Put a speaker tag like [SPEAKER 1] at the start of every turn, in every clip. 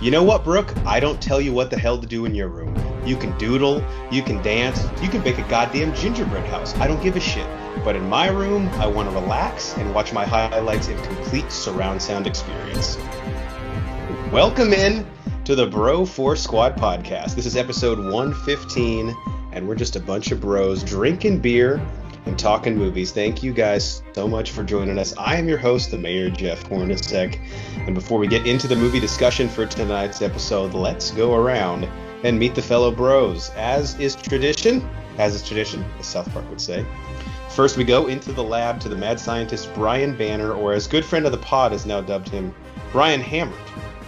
[SPEAKER 1] You know what, Brooke? I don't tell you what the hell to do in your room. You can doodle, you can dance, you can bake a goddamn gingerbread house. I don't give a shit. But in my room, I want to relax and watch my highlights in complete surround sound experience. Welcome in to the Bro Force Squad podcast. This is episode 115, and we're just a bunch of bros drinking beer and talking movies. Thank you guys so much for joining us. I am your host, the Mayor Jeff Hornacek. And before we get into the movie discussion for tonight's episode, let's go around and meet the fellow bros. As is tradition, as South Park would say. First, we go into the lab to the mad scientist Brian Banner, or as good friend of the pod has now dubbed him, Brian Hammond.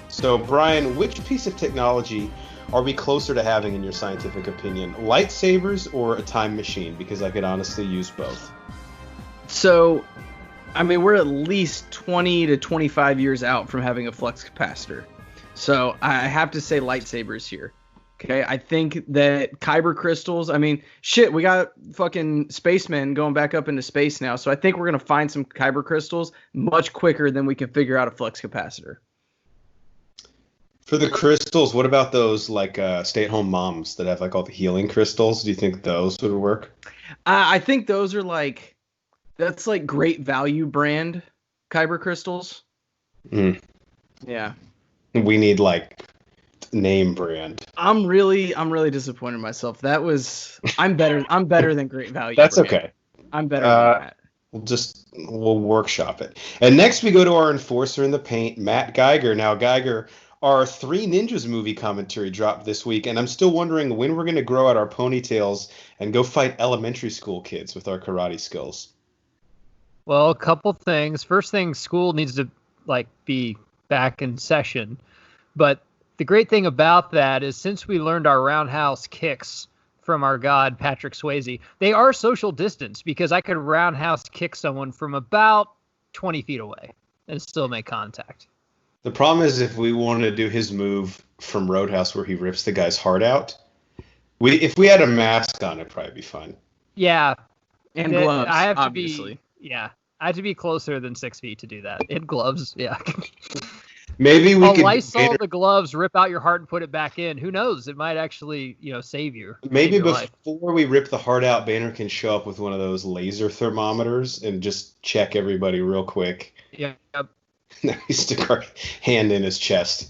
[SPEAKER 1] So, Brian, which piece of technology are we closer to having in your scientific opinion? Lightsabers or a time machine? Because I could honestly use both.
[SPEAKER 2] So, I mean, we're at least 20 to 25 years out from having a flux capacitor. So I have to say lightsabers here. Okay, I think that kyber crystals, I mean, shit, we got fucking spacemen going back up into space now. So I think we're going to find some kyber crystals much quicker than we can figure out a flux capacitor.
[SPEAKER 1] For the crystals, what about those like stay-at-home moms that have like all the healing crystals? Do you think those would work?
[SPEAKER 2] I think those are like, that's like Great Value brand kyber crystals.
[SPEAKER 1] Mm.
[SPEAKER 2] Yeah.
[SPEAKER 1] We need like name brand.
[SPEAKER 2] I'm really disappointed in myself. I'm better than Great Value.
[SPEAKER 1] That's
[SPEAKER 2] brand.
[SPEAKER 1] okay.
[SPEAKER 2] I'm better than that.
[SPEAKER 1] We'll workshop it. And next we go to our enforcer in the paint, Matt Geiger. Now, Geiger, our Three Ninjas movie commentary dropped this week, and I'm still wondering when we're going to grow out our ponytails and go fight elementary school kids with our karate skills.
[SPEAKER 3] Well, a couple things. First thing, school needs to be back in session. But the great thing about that is since we learned our roundhouse kicks from our god Patrick Swayze, they are social distance because I could roundhouse kick someone from about 20 feet away and still make contact.
[SPEAKER 1] The problem is if we wanted to do his move from Roadhouse where he rips the guy's heart out, if we had a mask on, it'd probably be fun.
[SPEAKER 3] Yeah.
[SPEAKER 2] And gloves,
[SPEAKER 3] I have
[SPEAKER 2] obviously.
[SPEAKER 3] I have to be closer than 6 feet to do that. In gloves, yeah.
[SPEAKER 1] Maybe we could
[SPEAKER 3] Lysol the gloves, rip out your heart and put it back in. Who knows? It might actually, save you.
[SPEAKER 1] Maybe before we rip the heart out, Banner can show up with one of those laser thermometers and just check everybody real quick.
[SPEAKER 3] Yeah.
[SPEAKER 1] Now he stick our hand in his chest.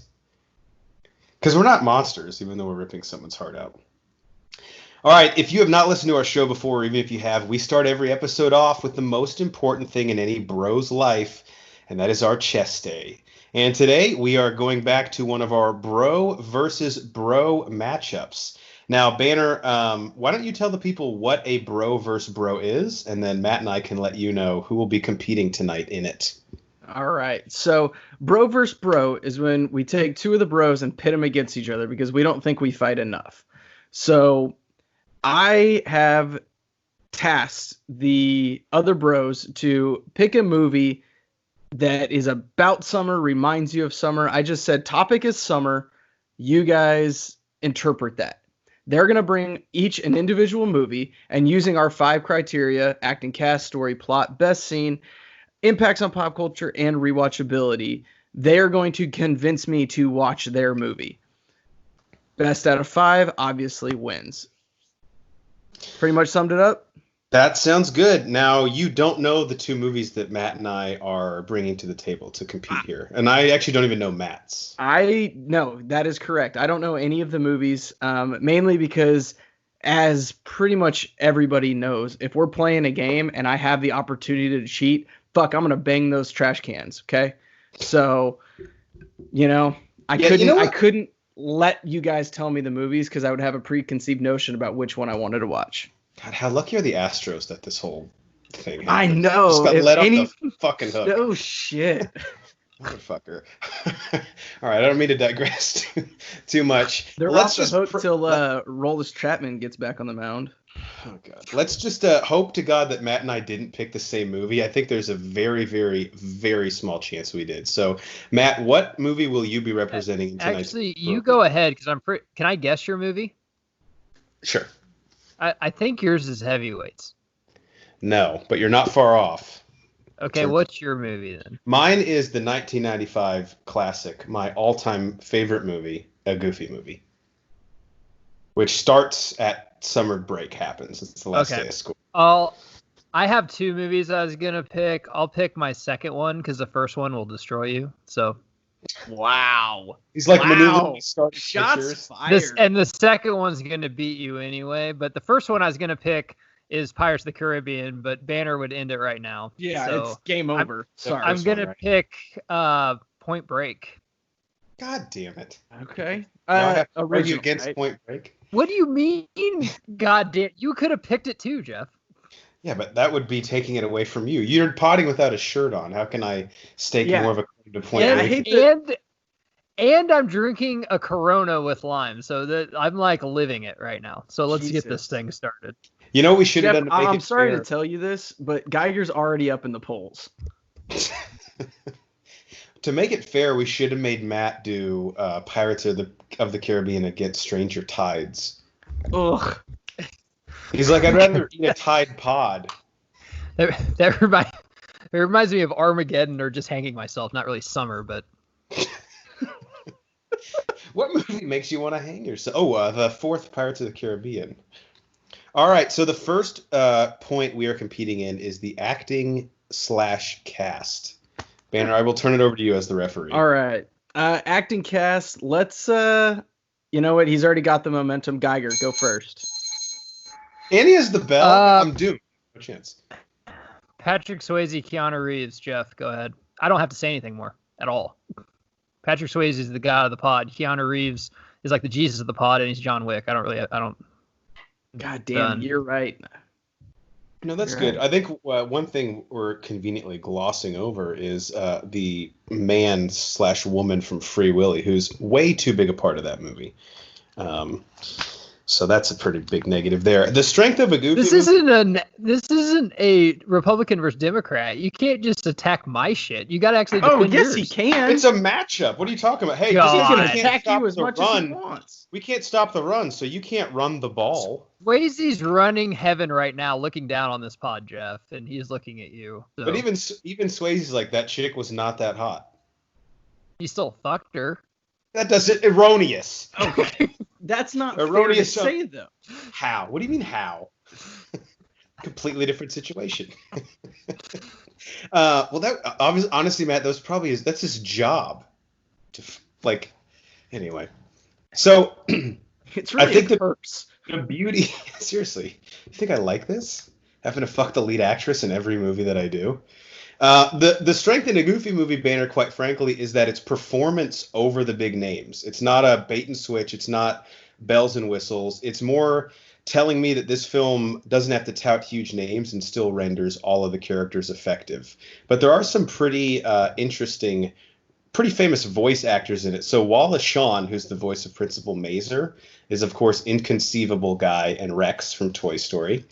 [SPEAKER 1] Because we're not monsters, even though we're ripping someone's heart out. All right, if you have not listened to our show before, or even if you have, we start every episode off with the most important thing in any bro's life, and that is our chest day. And today we are going back to one of our bro versus bro matchups. Now, Banner, why don't you tell the people what a bro versus bro is, and then Matt and I can let you know who will be competing tonight in it.
[SPEAKER 2] All right. So bro versus bro is when we take two of the bros and pit them against each other because we don't think we fight enough. So I have tasked the other bros to pick a movie that is about summer, reminds you of summer. I just said topic is summer. You guys interpret that. They're going to bring each an individual movie, and using our 5 criteria, acting, cast, story, plot, best scene, impacts on pop culture, and rewatchability, they are going to convince me to watch their movie. Best out of 5 obviously wins. Pretty much summed it up?
[SPEAKER 1] That sounds good. Now, you don't know the 2 movies that Matt and I are bringing to the table to compete here. And I actually don't even know Matt's.
[SPEAKER 2] No, that is correct. I don't know any of the movies, mainly because, as pretty much everybody knows, if we're playing a game and I have the opportunity to cheat, I'm going to bang those trash cans, okay? So, I couldn't let you guys tell me the movies because I would have a preconceived notion about which one I wanted to watch.
[SPEAKER 1] God, how lucky are the Astros that this whole thing happened?
[SPEAKER 2] I know.
[SPEAKER 1] Just got let off the fucking hook.
[SPEAKER 2] Oh, shit.
[SPEAKER 1] Motherfucker. All right, I don't mean to digress too much.
[SPEAKER 2] They're off the hook till Roldis Chapman gets back on the mound.
[SPEAKER 1] Oh, God. Let's just hope to God that Matt and I didn't pick the same movie. I think there's a very, very, very small chance we did. So, Matt, what movie will you be representing in tonight's
[SPEAKER 3] Actually, you go ahead, because Can I guess your movie?
[SPEAKER 1] Sure.
[SPEAKER 3] I think yours is Heavyweights.
[SPEAKER 1] No, but you're not far off.
[SPEAKER 3] Okay, what's your movie then?
[SPEAKER 1] Mine is the 1995 classic, my all-time favorite movie, A Goofy Movie, which starts at summer break happens. It's the last day of school.
[SPEAKER 3] I have two movies I was gonna pick. I'll pick my second one because the first one will destroy you. So.
[SPEAKER 2] Wow.
[SPEAKER 1] He's like maneuvering
[SPEAKER 2] shots fired.
[SPEAKER 3] And the second one's gonna beat you anyway. But the first one I was gonna pick is Pirates of the Caribbean, but Banner would end it right now.
[SPEAKER 2] Yeah, so it's game over. Sorry.
[SPEAKER 3] I'm going to pick Point Break.
[SPEAKER 1] God damn it.
[SPEAKER 2] Okay.
[SPEAKER 1] Original, against right? Point Break?
[SPEAKER 3] What do you mean? God damn. You could have picked it too, Jeff.
[SPEAKER 1] Yeah, but that would be taking it away from you. You're potting without a shirt on. How can I stake more of a claim to Point Break?
[SPEAKER 3] And I'm drinking a Corona with lime, so that I'm like living it right now. So let's get this thing started.
[SPEAKER 1] You know, we should have done to make
[SPEAKER 2] I'm sorry to tell you this, but Geiger's already up in the polls.
[SPEAKER 1] To make it fair, we should have made Matt do Pirates of the Caribbean against Stranger Tides.
[SPEAKER 2] Ugh.
[SPEAKER 1] He's like, I'd rather eat a Tide Pod.
[SPEAKER 3] That reminds me of Armageddon or just hanging myself. Not really summer, but...
[SPEAKER 1] What movie makes you want to hang yourself? Oh, the fourth Pirates of the Caribbean. All right, so the first point we are competing in is the acting/cast. Banner, I will turn it over to you as the referee.
[SPEAKER 2] All right. Acting cast, let's, you know what? He's already got the momentum. Geiger, go first.
[SPEAKER 1] Annie is the bell. I'm doomed. No chance.
[SPEAKER 3] Patrick Swayze, Keanu Reeves, Jeff, go ahead. I don't have to say anything more at all. Patrick Swayze is the god of the pod. Keanu Reeves is like the Jesus of the pod, and he's John Wick. I don't.
[SPEAKER 2] God damn, you're right.
[SPEAKER 1] No, that's good. I think one thing we're conveniently glossing over is the man/woman from Free Willy, who's way too big a part of that movie. So that's a pretty big negative there. The strength of a Goofy
[SPEAKER 3] This isn't a Republican versus Democrat. You can't just attack my shit. You got to actually defend yours.
[SPEAKER 2] He can.
[SPEAKER 1] It's a matchup. What are you talking about? Hey,
[SPEAKER 2] he's going to attack you as much as he wants.
[SPEAKER 1] We can't stop the run, so you can't run the ball.
[SPEAKER 3] Swayze's running heaven right now, looking down on this pod, Jeff, and he's looking at you. So.
[SPEAKER 1] But even Swayze's like, that chick was not that hot.
[SPEAKER 3] He still fucked her.
[SPEAKER 1] That doesn't erroneous.
[SPEAKER 2] Okay. That's not erroneous fair to say, though.
[SPEAKER 1] How? What do you mean how? Completely different situation. Well, that honestly, Matt, that's his job. Anyway. So
[SPEAKER 2] it's really
[SPEAKER 1] I think
[SPEAKER 2] the
[SPEAKER 1] beauty. Seriously, you think I like this? Having to fuck the lead actress in every movie that I do. The strength in a Goofy movie, Banner, quite frankly, is that it's performance over the big names. It's not a bait and switch. It's not bells and whistles. It's more telling me that this film doesn't have to tout huge names and still renders all of the characters effective. But there are some pretty interesting, pretty famous voice actors in it. So Wallace Shawn, who's the voice of Principal Mazer, is, of course, Inconceivable Guy and Rex from Toy Story.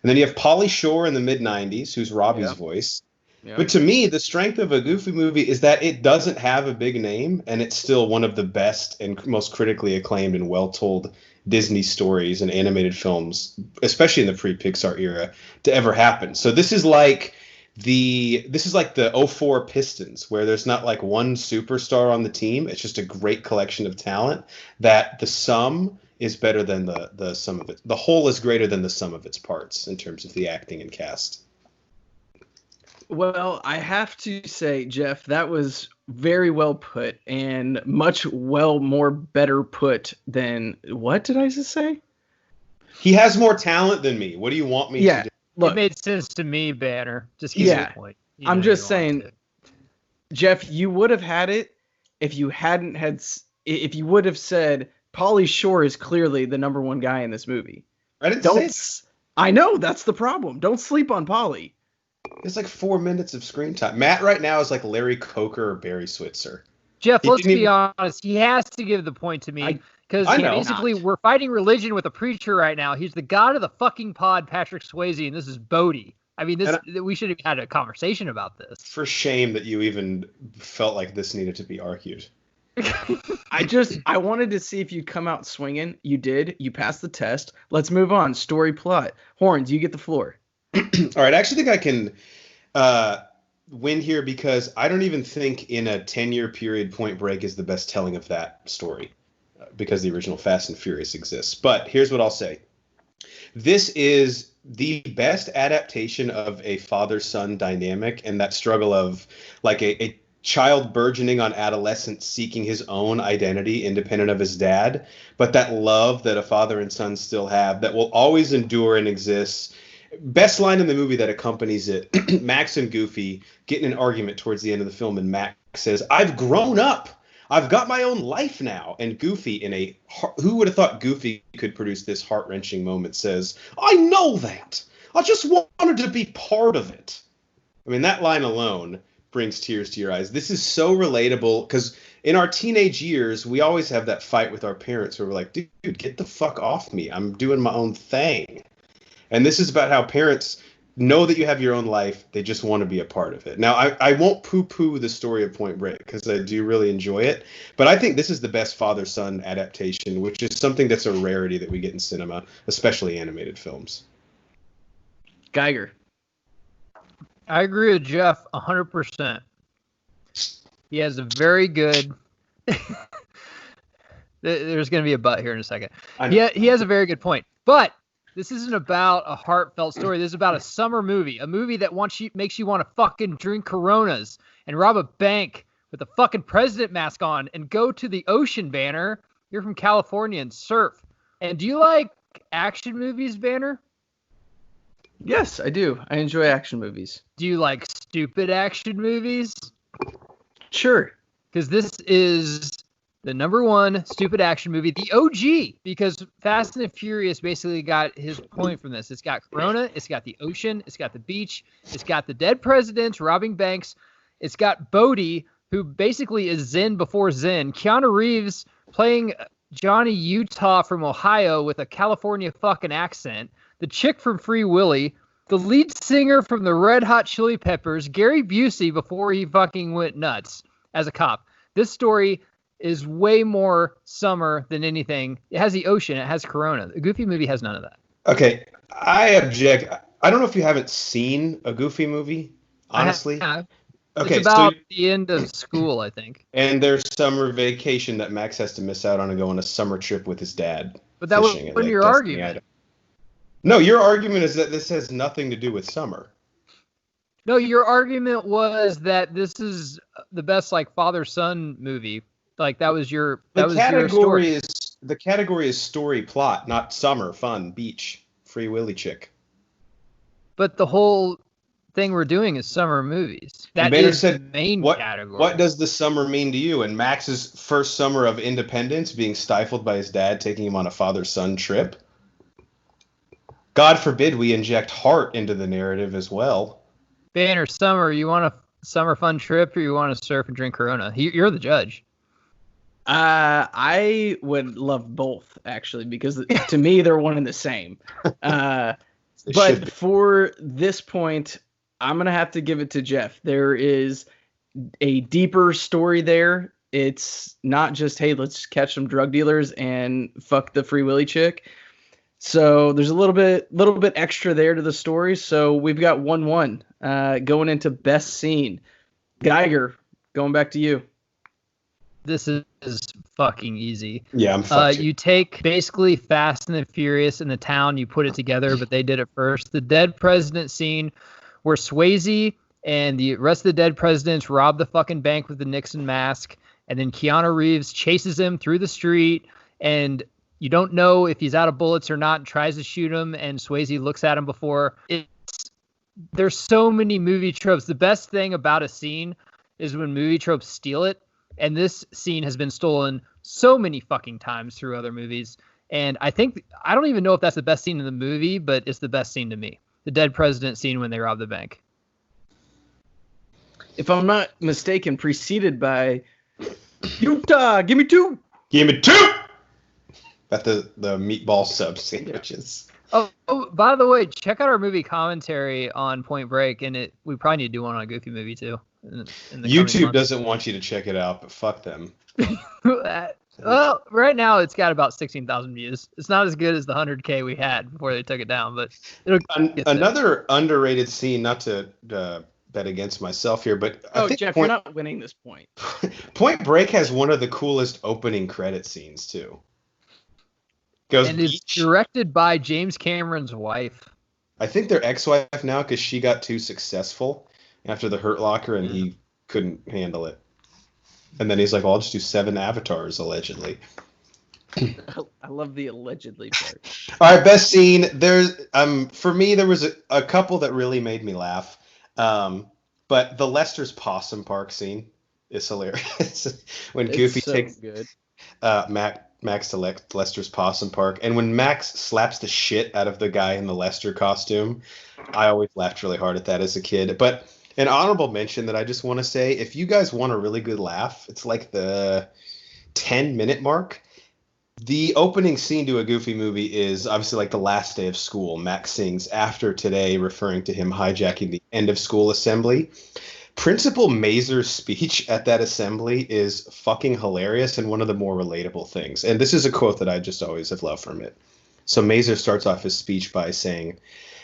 [SPEAKER 1] And then you have Pauly Shore in the mid-'90s, who's Robbie's voice. Yep. But to me, the strength of a Goofy movie is that it doesn't have a big name, and it's still one of the best and most critically acclaimed and well-told Disney stories and animated films, especially in the pre-Pixar era, to ever happen. So this is like the 04 Pistons, where there's not like one superstar on the team. It's just a great collection of talent that the sum is better than the sum of it. The whole is greater than the sum of its parts in terms of the acting and cast.
[SPEAKER 2] Well, I have to say, Jeff, that was very well put and much more better put than what did I just say?
[SPEAKER 1] He has more talent than me. What do you want me to do?
[SPEAKER 2] Look,
[SPEAKER 3] it made sense to me, Banner. Just give me a point.
[SPEAKER 2] I'm just saying, Jeff, you would have had it if you would have said Pauly Shore is clearly the number one guy in this movie.
[SPEAKER 1] I didn't say that.
[SPEAKER 2] I know, that's the problem. Don't sleep on Pauly.
[SPEAKER 1] It's like 4 minutes of screen time. Matt right now is like Larry Coker or Barry Switzer.
[SPEAKER 3] Jeff, let's be honest. He has to give the point to me because basically we're fighting religion with a preacher right now. He's the god of the fucking pod, Patrick Swayze, and this is Bodie. I mean, we should have had a conversation about this.
[SPEAKER 1] For shame that you even felt like this needed to be argued.
[SPEAKER 2] I wanted to see if you'd come out swinging. You did. You passed the test. Let's move on. Story plot. Horns, you get the floor.
[SPEAKER 1] All right, I actually think I can win here because I don't even think in a 10-year period Point Break is the best telling of that story because the original Fast and Furious exists. But here's what I'll say. This is the best adaptation of a father-son dynamic and that struggle of like a child burgeoning on adolescence seeking his own identity independent of his dad, but that love that a father and son still have that will always endure and exist. Best line in the movie that accompanies it, Max and Goofy get in an argument towards the end of the film, and Max says, "I've grown up. I've got my own life now." And Goofy, who would have thought Goofy could produce this heart-wrenching moment, says, "I know that. I just wanted to be part of it." I mean, that line alone brings tears to your eyes. This is so relatable because in our teenage years, we always have that fight with our parents where we're like, dude, get the fuck off me. I'm doing my own thing. And this is about how parents know that you have your own life. They just want to be a part of it. Now, I won't poo-poo the story of Point Break because I do really enjoy it. But I think this is the best father-son adaptation, which is something that's a rarity that we get in cinema, especially animated films.
[SPEAKER 2] Geiger.
[SPEAKER 3] I agree with Jeff 100%. He has a very good... There's going to be a but here in a second. Yeah, he has a very good point. But this isn't about a heartfelt story. This is about a summer movie. A movie that makes you want to fucking drink Coronas and rob a bank with a fucking president mask on and go to the ocean, Banner. You're from California and surf. And do you like action movies, Banner?
[SPEAKER 2] Yes, I do. I enjoy action movies.
[SPEAKER 3] Do you like stupid action movies?
[SPEAKER 2] Sure. Because
[SPEAKER 3] this is the number one stupid action movie, the OG, because Fast and the Furious basically got his point from this. It's got Corona, it's got the ocean, it's got the beach, it's got the dead presidents robbing banks, it's got Bodhi, who basically is Zen before Zen, Keanu Reeves playing Johnny Utah from Ohio with a California fucking accent, the chick from Free Willy, the lead singer from the Red Hot Chili Peppers, Gary Busey before he fucking went nuts as a cop. This story is way more summer than anything. It has the ocean. It has Corona. The Goofy movie has none of that.
[SPEAKER 1] Okay, I object. I don't know if you haven't seen a Goofy movie, honestly.
[SPEAKER 3] Okay, it's about the end of school, I think.
[SPEAKER 1] And there's summer vacation that Max has to miss out on and go on a summer trip with his dad.
[SPEAKER 3] But that was your argument.
[SPEAKER 1] No, your argument is that this has nothing to do with summer.
[SPEAKER 3] No, your argument was that this is the best like father-son movie. Like that was your story.
[SPEAKER 1] The category is story plot, not summer fun beach Free Willy chick.
[SPEAKER 3] But the whole thing we're doing is summer movies. That is the main category.
[SPEAKER 1] What does the summer mean to you? And Max's first summer of independence being stifled by his dad taking him on a father-son trip. God forbid we inject heart into the narrative as well.
[SPEAKER 3] Banner, summer, you want a summer fun trip or you want to surf and drink Corona? You're the judge.
[SPEAKER 2] I would love both, actually, because to me, they're one and the same. But for this point, I'm going to have to give it to Jeff. There is a deeper story there. It's not just, hey, let's catch some drug dealers and fuck the Free Willy chick. So there's a little bit extra there to the story. So we've got 1-1 going into best scene. Geiger, going back to you.
[SPEAKER 3] This is fucking easy.
[SPEAKER 1] Yeah, I'm fucked.
[SPEAKER 3] You take basically Fast and the Furious in the town, you put it together, but they did it first. The dead president scene where Swayze and the rest of the dead presidents rob the fucking bank with the Nixon mask, and then Keanu Reeves chases him through the street, and you don't know if he's out of bullets or not and tries to shoot him, and Swayze looks at him before. There's so many movie tropes. The best thing about a scene is when movie tropes steal it. And this scene has been stolen so many fucking times through other movies. And I don't even know if that's the best scene in the movie, but it's the best scene to me. The dead president scene when they rob the bank.
[SPEAKER 2] If I'm not mistaken, preceded by Utah, give me two.
[SPEAKER 1] Give me two. About the meatball sub sandwiches.
[SPEAKER 3] Oh, by the way, check out our movie commentary on Point Break, and we probably need to do one on a Goofy movie too.
[SPEAKER 1] YouTube doesn't want you to check it out, but fuck them.
[SPEAKER 3] Well, right now it's got about 16,000 views. It's not as good as the 100K we had before they took it down, but
[SPEAKER 1] another underrated scene. Not to bet against myself here, but I
[SPEAKER 2] Oh,
[SPEAKER 1] think
[SPEAKER 2] Jeff, you're not winning this point.
[SPEAKER 1] Point Break has one of the coolest opening credit scenes too. Goes
[SPEAKER 3] And it's
[SPEAKER 1] beach.
[SPEAKER 3] directed by James Cameron's wife.
[SPEAKER 1] I think they're ex-wife now because she got too successful after the Hurt Locker and he couldn't handle it. And then he's like, well, I'll just do 7 avatars, allegedly.
[SPEAKER 2] I love the allegedly part.
[SPEAKER 1] All right, best scene. There's for me, there was a couple that really made me laugh. But the Lester's Possum Park scene is hilarious. When Goofy takes
[SPEAKER 2] good.
[SPEAKER 1] Max to Lester's Possum Park, and when Max slaps the shit out of the guy in the Lester costume, I always laughed really hard at that as a kid. But an honorable mention that I just want to say, if you guys want a really good laugh, it's like the 10-minute mark. The opening scene to a Goofy movie is obviously like the last day of school. Max sings "After Today," referring to him hijacking the end of school assembly. Principal Mazur's speech at that assembly is fucking hilarious and one of the more relatable things. And this is a quote that I just always have loved from it. So Mazur starts off his speech by saying,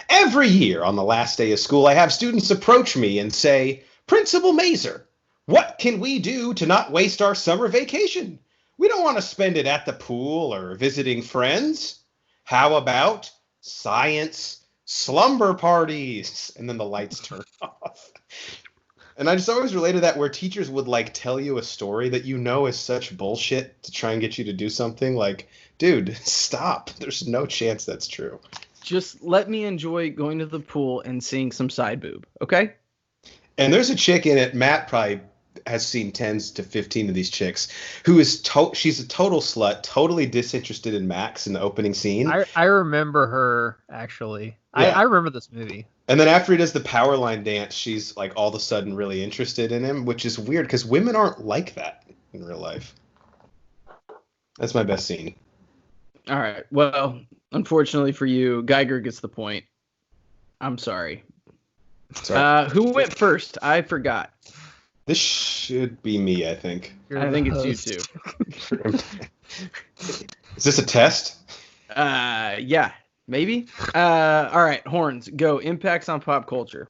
[SPEAKER 1] "Every year on the last day of school, I have students approach me and say, 'Principal Mazur, what can we do to not waste our summer vacation? We don't want to spend it at the pool or visiting friends. How about science slumber parties?'" And then the lights turn off. And I just always related that where teachers would like tell you a story that you know is such bullshit to try and get you to do something. Like, dude, stop. There's no chance that's true.
[SPEAKER 2] Just let me enjoy going to the pool and seeing some side boob, okay?
[SPEAKER 1] And there's a chick in it, Matt probably has seen 10 to 15 of these chicks, who is she's a total slut, totally disinterested in Max in the opening scene.
[SPEAKER 3] I remember her, actually. Yeah. I remember this movie.
[SPEAKER 1] And then after he does the power line dance, she's like all of a sudden really interested in him, which is weird because women aren't like that in real life. That's my best scene.
[SPEAKER 2] All right. Well, unfortunately for you, Geiger gets the point. I'm sorry. Who went first? I forgot.
[SPEAKER 1] This should be me, I think.
[SPEAKER 2] I think it's you too.
[SPEAKER 1] Is this a test?
[SPEAKER 2] Yeah, maybe. All right, Horns, go. Impacts on pop culture.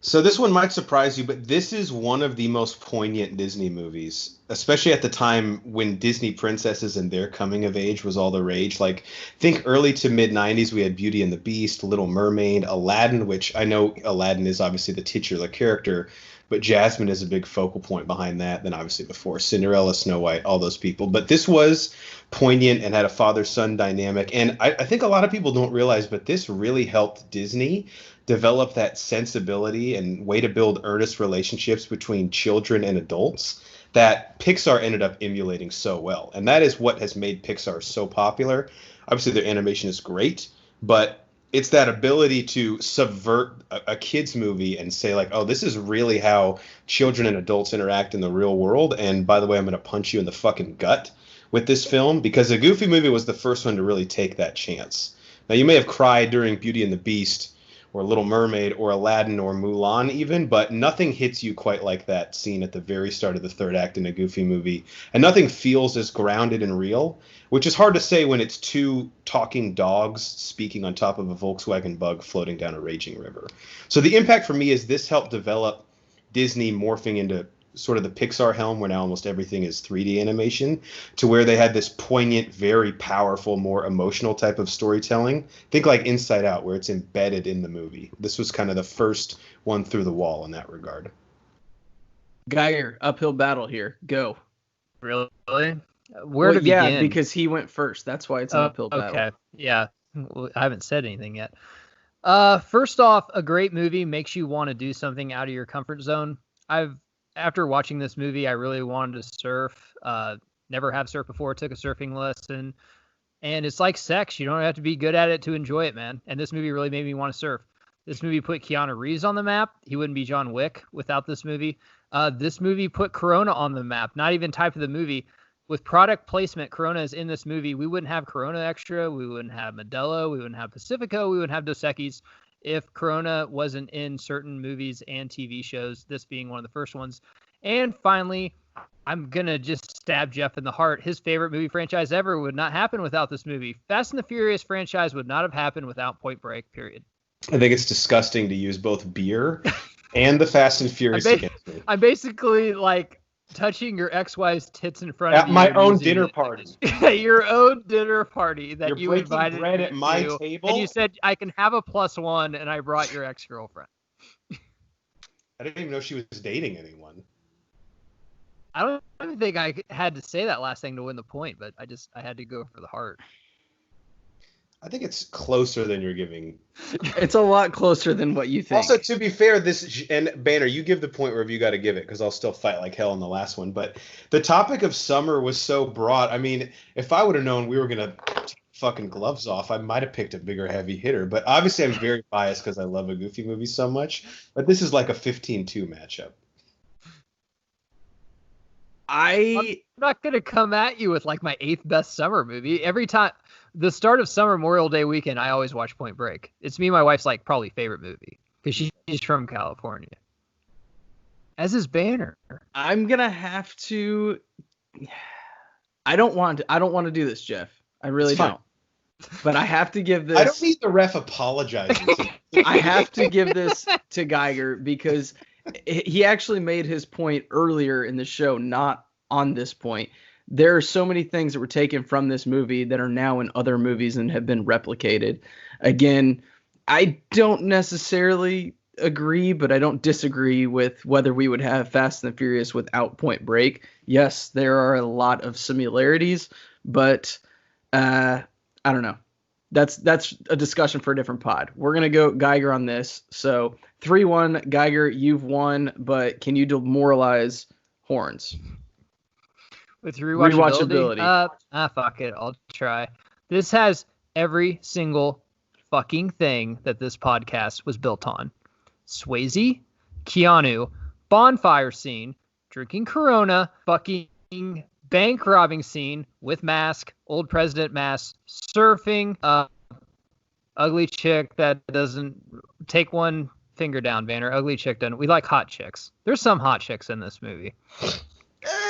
[SPEAKER 1] So this one might surprise you, but this is one of the most poignant Disney movies, especially at the time when Disney princesses and their coming of age was all the rage. Like, think early to mid 90s, we had Beauty and the Beast, Little Mermaid, Aladdin, which I know Aladdin is obviously the titular character, but Jasmine is a big focal point behind that. Then obviously before Cinderella, Snow White, all those people. But this was poignant and had a father-son dynamic. And I think a lot of people don't realize, but this really helped Disney develop that sensibility and way to build earnest relationships between children and adults that Pixar ended up emulating so well. And that is what has made Pixar so popular. Obviously, their animation is great, but it's that ability to subvert a kid's movie and say, like, oh, this is really how children and adults interact in the real world. And by the way, I'm going to punch you in the fucking gut with this film, because a Goofy movie was the first one to really take that chance. Now, you may have cried during Beauty and the Beast or Little Mermaid or Aladdin or Mulan even, but nothing hits you quite like that scene at the very start of the third act in a Goofy movie. And nothing feels as grounded and real, which is hard to say when it's 2 talking dogs speaking on top of a Volkswagen Bug floating down a raging river. So the impact for me is this helped develop Disney morphing into sort of the Pixar helm, where now almost everything is 3D animation, to where they had this poignant, very powerful, more emotional type of storytelling. Think like Inside Out, where it's embedded in the movie. This was kind of the first one through the wall in that regard.
[SPEAKER 2] Geiger, uphill battle here. Go.
[SPEAKER 3] Really? Where to begin?
[SPEAKER 2] Yeah, because he went first. That's why it's an uphill battle.
[SPEAKER 3] Okay. Yeah. Well, I haven't said anything yet. First off, a great movie makes you want to do something out of your comfort zone. After watching this movie, I really wanted to surf. Never have surfed before. Took a surfing lesson. And it's like sex. You don't have to be good at it to enjoy it, man. And this movie really made me want to surf. This movie put Keanu Reeves on the map. He wouldn't be John Wick without this movie. This movie put Corona on the map. Not even type of the movie. With product placement, Corona is in this movie. We wouldn't have Corona Extra. We wouldn't have Modelo. We wouldn't have Pacifico. We wouldn't have Dos Equis if Corona wasn't in certain movies and TV shows, this being one of the first ones. And finally, I'm going to just stab Jeff in the heart. His favorite movie franchise ever would not happen without this movie. Fast and the Furious franchise would not have happened without Point Break, period.
[SPEAKER 1] I think it's disgusting to use both beer And the Fast and Furious
[SPEAKER 3] I'm,
[SPEAKER 1] against me.
[SPEAKER 3] I'm basically like touching your ex-wife's tits in front
[SPEAKER 1] At
[SPEAKER 3] of you.
[SPEAKER 1] my
[SPEAKER 3] and
[SPEAKER 1] own
[SPEAKER 3] using
[SPEAKER 1] dinner
[SPEAKER 3] it-
[SPEAKER 1] party.
[SPEAKER 3] Your own dinner party that
[SPEAKER 1] You're
[SPEAKER 3] you
[SPEAKER 1] breaking
[SPEAKER 3] invited
[SPEAKER 1] bread
[SPEAKER 3] me
[SPEAKER 1] at my
[SPEAKER 3] to,
[SPEAKER 1] table?
[SPEAKER 3] and you said I can have a +1, and I brought your ex-girlfriend.
[SPEAKER 1] I didn't even know she was dating anyone.
[SPEAKER 3] I don't even think I had to say that last thing to win the point, but I had to go for the heart.
[SPEAKER 1] I think it's closer than you're giving.
[SPEAKER 2] It's a lot closer than what you think.
[SPEAKER 1] Also, to be fair, and Banner, you give the point wherever you got to give it, because I'll still fight like hell in the last one. But the topic of summer was so broad. I mean, if I would have known we were gonna take fucking gloves off, I might have picked a bigger heavy hitter. But obviously, I'm very biased because I love a Goofy movie so much. But this is like a 15-2 matchup.
[SPEAKER 3] I'm not going to come at you with like my 8th best summer movie. Every time, the start of summer, Memorial Day weekend, I always watch Point Break. It's me and my wife's like probably favorite movie because she's from California. As is Banner.
[SPEAKER 2] I'm going to have to. I don't want to do this, Jeff. I really don't. But I have to give this.
[SPEAKER 1] I don't need the ref apologizing.
[SPEAKER 2] I have to give this to Geiger because he actually made his point earlier in the show, not on this point. There are so many things that were taken from this movie that are now in other movies and have been replicated. Again, I don't necessarily agree, but I don't disagree with whether we would have Fast and the Furious without Point Break. Yes, there are a lot of similarities, but I don't know. That's a discussion for a different pod. We're going to go Geiger on this. So 3-1, Geiger, you've won, but can you demoralize Horns?
[SPEAKER 3] With rewatchability? Fuck it. I'll try. This has every single fucking thing that this podcast was built on. Swayze, Keanu, bonfire scene, drinking Corona, fucking bank robbing scene with mask, old president mask, surfing, ugly chick that doesn't take one finger down, Banner. Ugly chick doesn't. We like hot chicks. There's some hot chicks in this movie.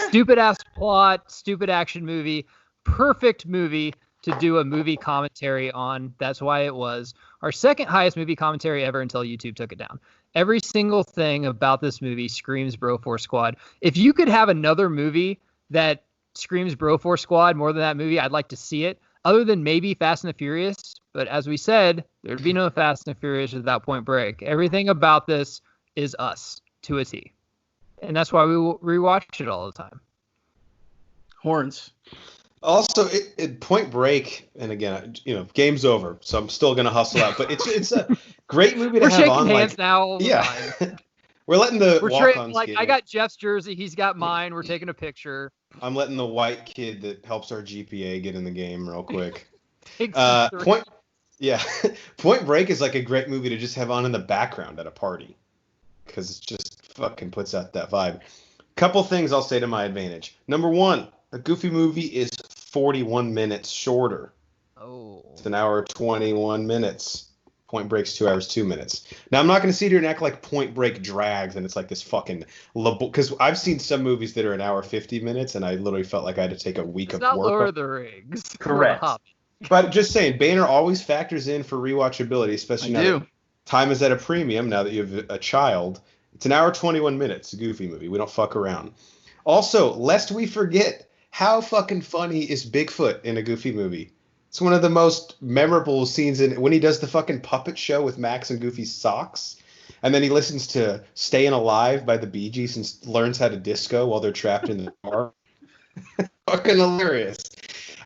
[SPEAKER 3] Stupid ass plot, stupid action movie, perfect movie to do a movie commentary on. That's why it was our second highest movie commentary ever until YouTube took it down. Every single thing about this movie screams Bro Force Squad. If you could have another movie that screams Bro Force Squad more than that movie, I'd like to see it. Other than maybe Fast and the Furious, but as we said, there'd be no Fast and the Furious without Point Break. Everything about this is us to a T. And that's why we rewatch it all the time.
[SPEAKER 2] Horns.
[SPEAKER 1] Also, Point Break, and again, game's over, so I'm still gonna hustle out. But it's a great movie to have on.
[SPEAKER 3] We're shaking hands now.
[SPEAKER 1] Yeah, we're letting the walk-ons
[SPEAKER 3] like
[SPEAKER 1] get
[SPEAKER 3] I got Jeff's jersey, he's got mine. We're taking a picture.
[SPEAKER 1] I'm letting the white kid that helps our GPA get in the game real quick. Point Break is like a great movie to just have on in the background at a party because it just fucking puts out that vibe. Couple things I'll say to my advantage. Number one, a Goofy movie is 41 minutes shorter.
[SPEAKER 3] Oh.
[SPEAKER 1] It's an hour 21 minutes. Point Break's 2 hours 2 minutes. Now I'm not going to sit here and act like Point Break drags and it's like this fucking because I've seen some movies that are an hour 50 minutes and I literally felt like I had to take a week of work.
[SPEAKER 3] It's not Lord of the Rings.
[SPEAKER 1] Correct. But just saying, Banner always factors in for rewatchability, especially now that time is at a premium. Now that you have a child, it's an hour 21 minutes. A Goofy movie. We don't fuck around. Also, lest we forget, how fucking funny is Bigfoot in a Goofy movie? It's one of the most memorable scenes when he does the fucking puppet show with Max and Goofy's socks. And then he listens to Stayin' Alive by the Bee Gees and learns how to disco while they're trapped in the car. Fucking hilarious.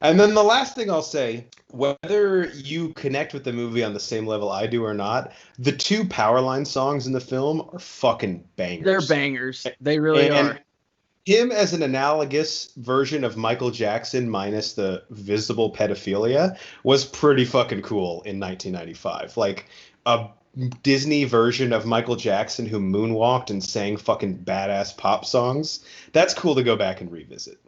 [SPEAKER 1] And then the last thing I'll say, whether you connect with the movie on the same level I do or not, the two Powerline songs in the film are fucking bangers.
[SPEAKER 2] They're bangers. They really are.
[SPEAKER 1] Him as an analogous version of Michael Jackson minus the visible pedophilia was pretty fucking cool in 1995. Like a Disney version of Michael Jackson who moonwalked and sang fucking badass pop songs. That's cool to go back and revisit.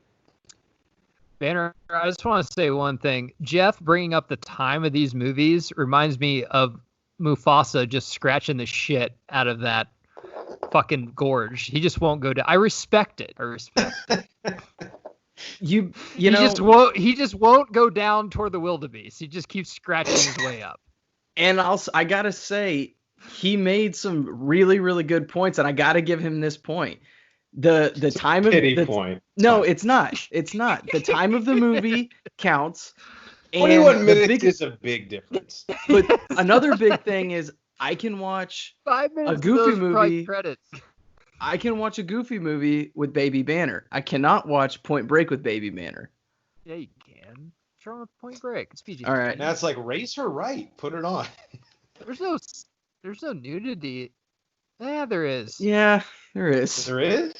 [SPEAKER 3] Banner, I just want to say one thing. Jeff bringing up the time of these movies reminds me of Mufasa just scratching the shit out of that fucking gorge. He just won't go down. I respect it.
[SPEAKER 2] He
[SPEAKER 3] just won't go down toward the wildebeest. He just keeps scratching his way up.
[SPEAKER 2] And I gotta say, he made some really, really good points, and I got to give him this point. The time of
[SPEAKER 1] Pity point.
[SPEAKER 2] No, it's not. It's not. The time of the movie counts.
[SPEAKER 1] 21 minutes is a big difference.
[SPEAKER 2] But another big thing is I can watch
[SPEAKER 3] 5 minutes
[SPEAKER 2] a Goofy
[SPEAKER 3] of those probably
[SPEAKER 2] movie.
[SPEAKER 3] credits.
[SPEAKER 2] I can watch a Goofy movie with Baby Banner. I cannot watch Point Break with Baby Banner.
[SPEAKER 3] Yeah, you can. What's wrong with Point Break? It's PG.
[SPEAKER 2] All right.
[SPEAKER 1] Now it's like, raise her right. Put it on.
[SPEAKER 3] There's no nudity. Yeah, there is.
[SPEAKER 2] Yeah, there is.
[SPEAKER 1] There is?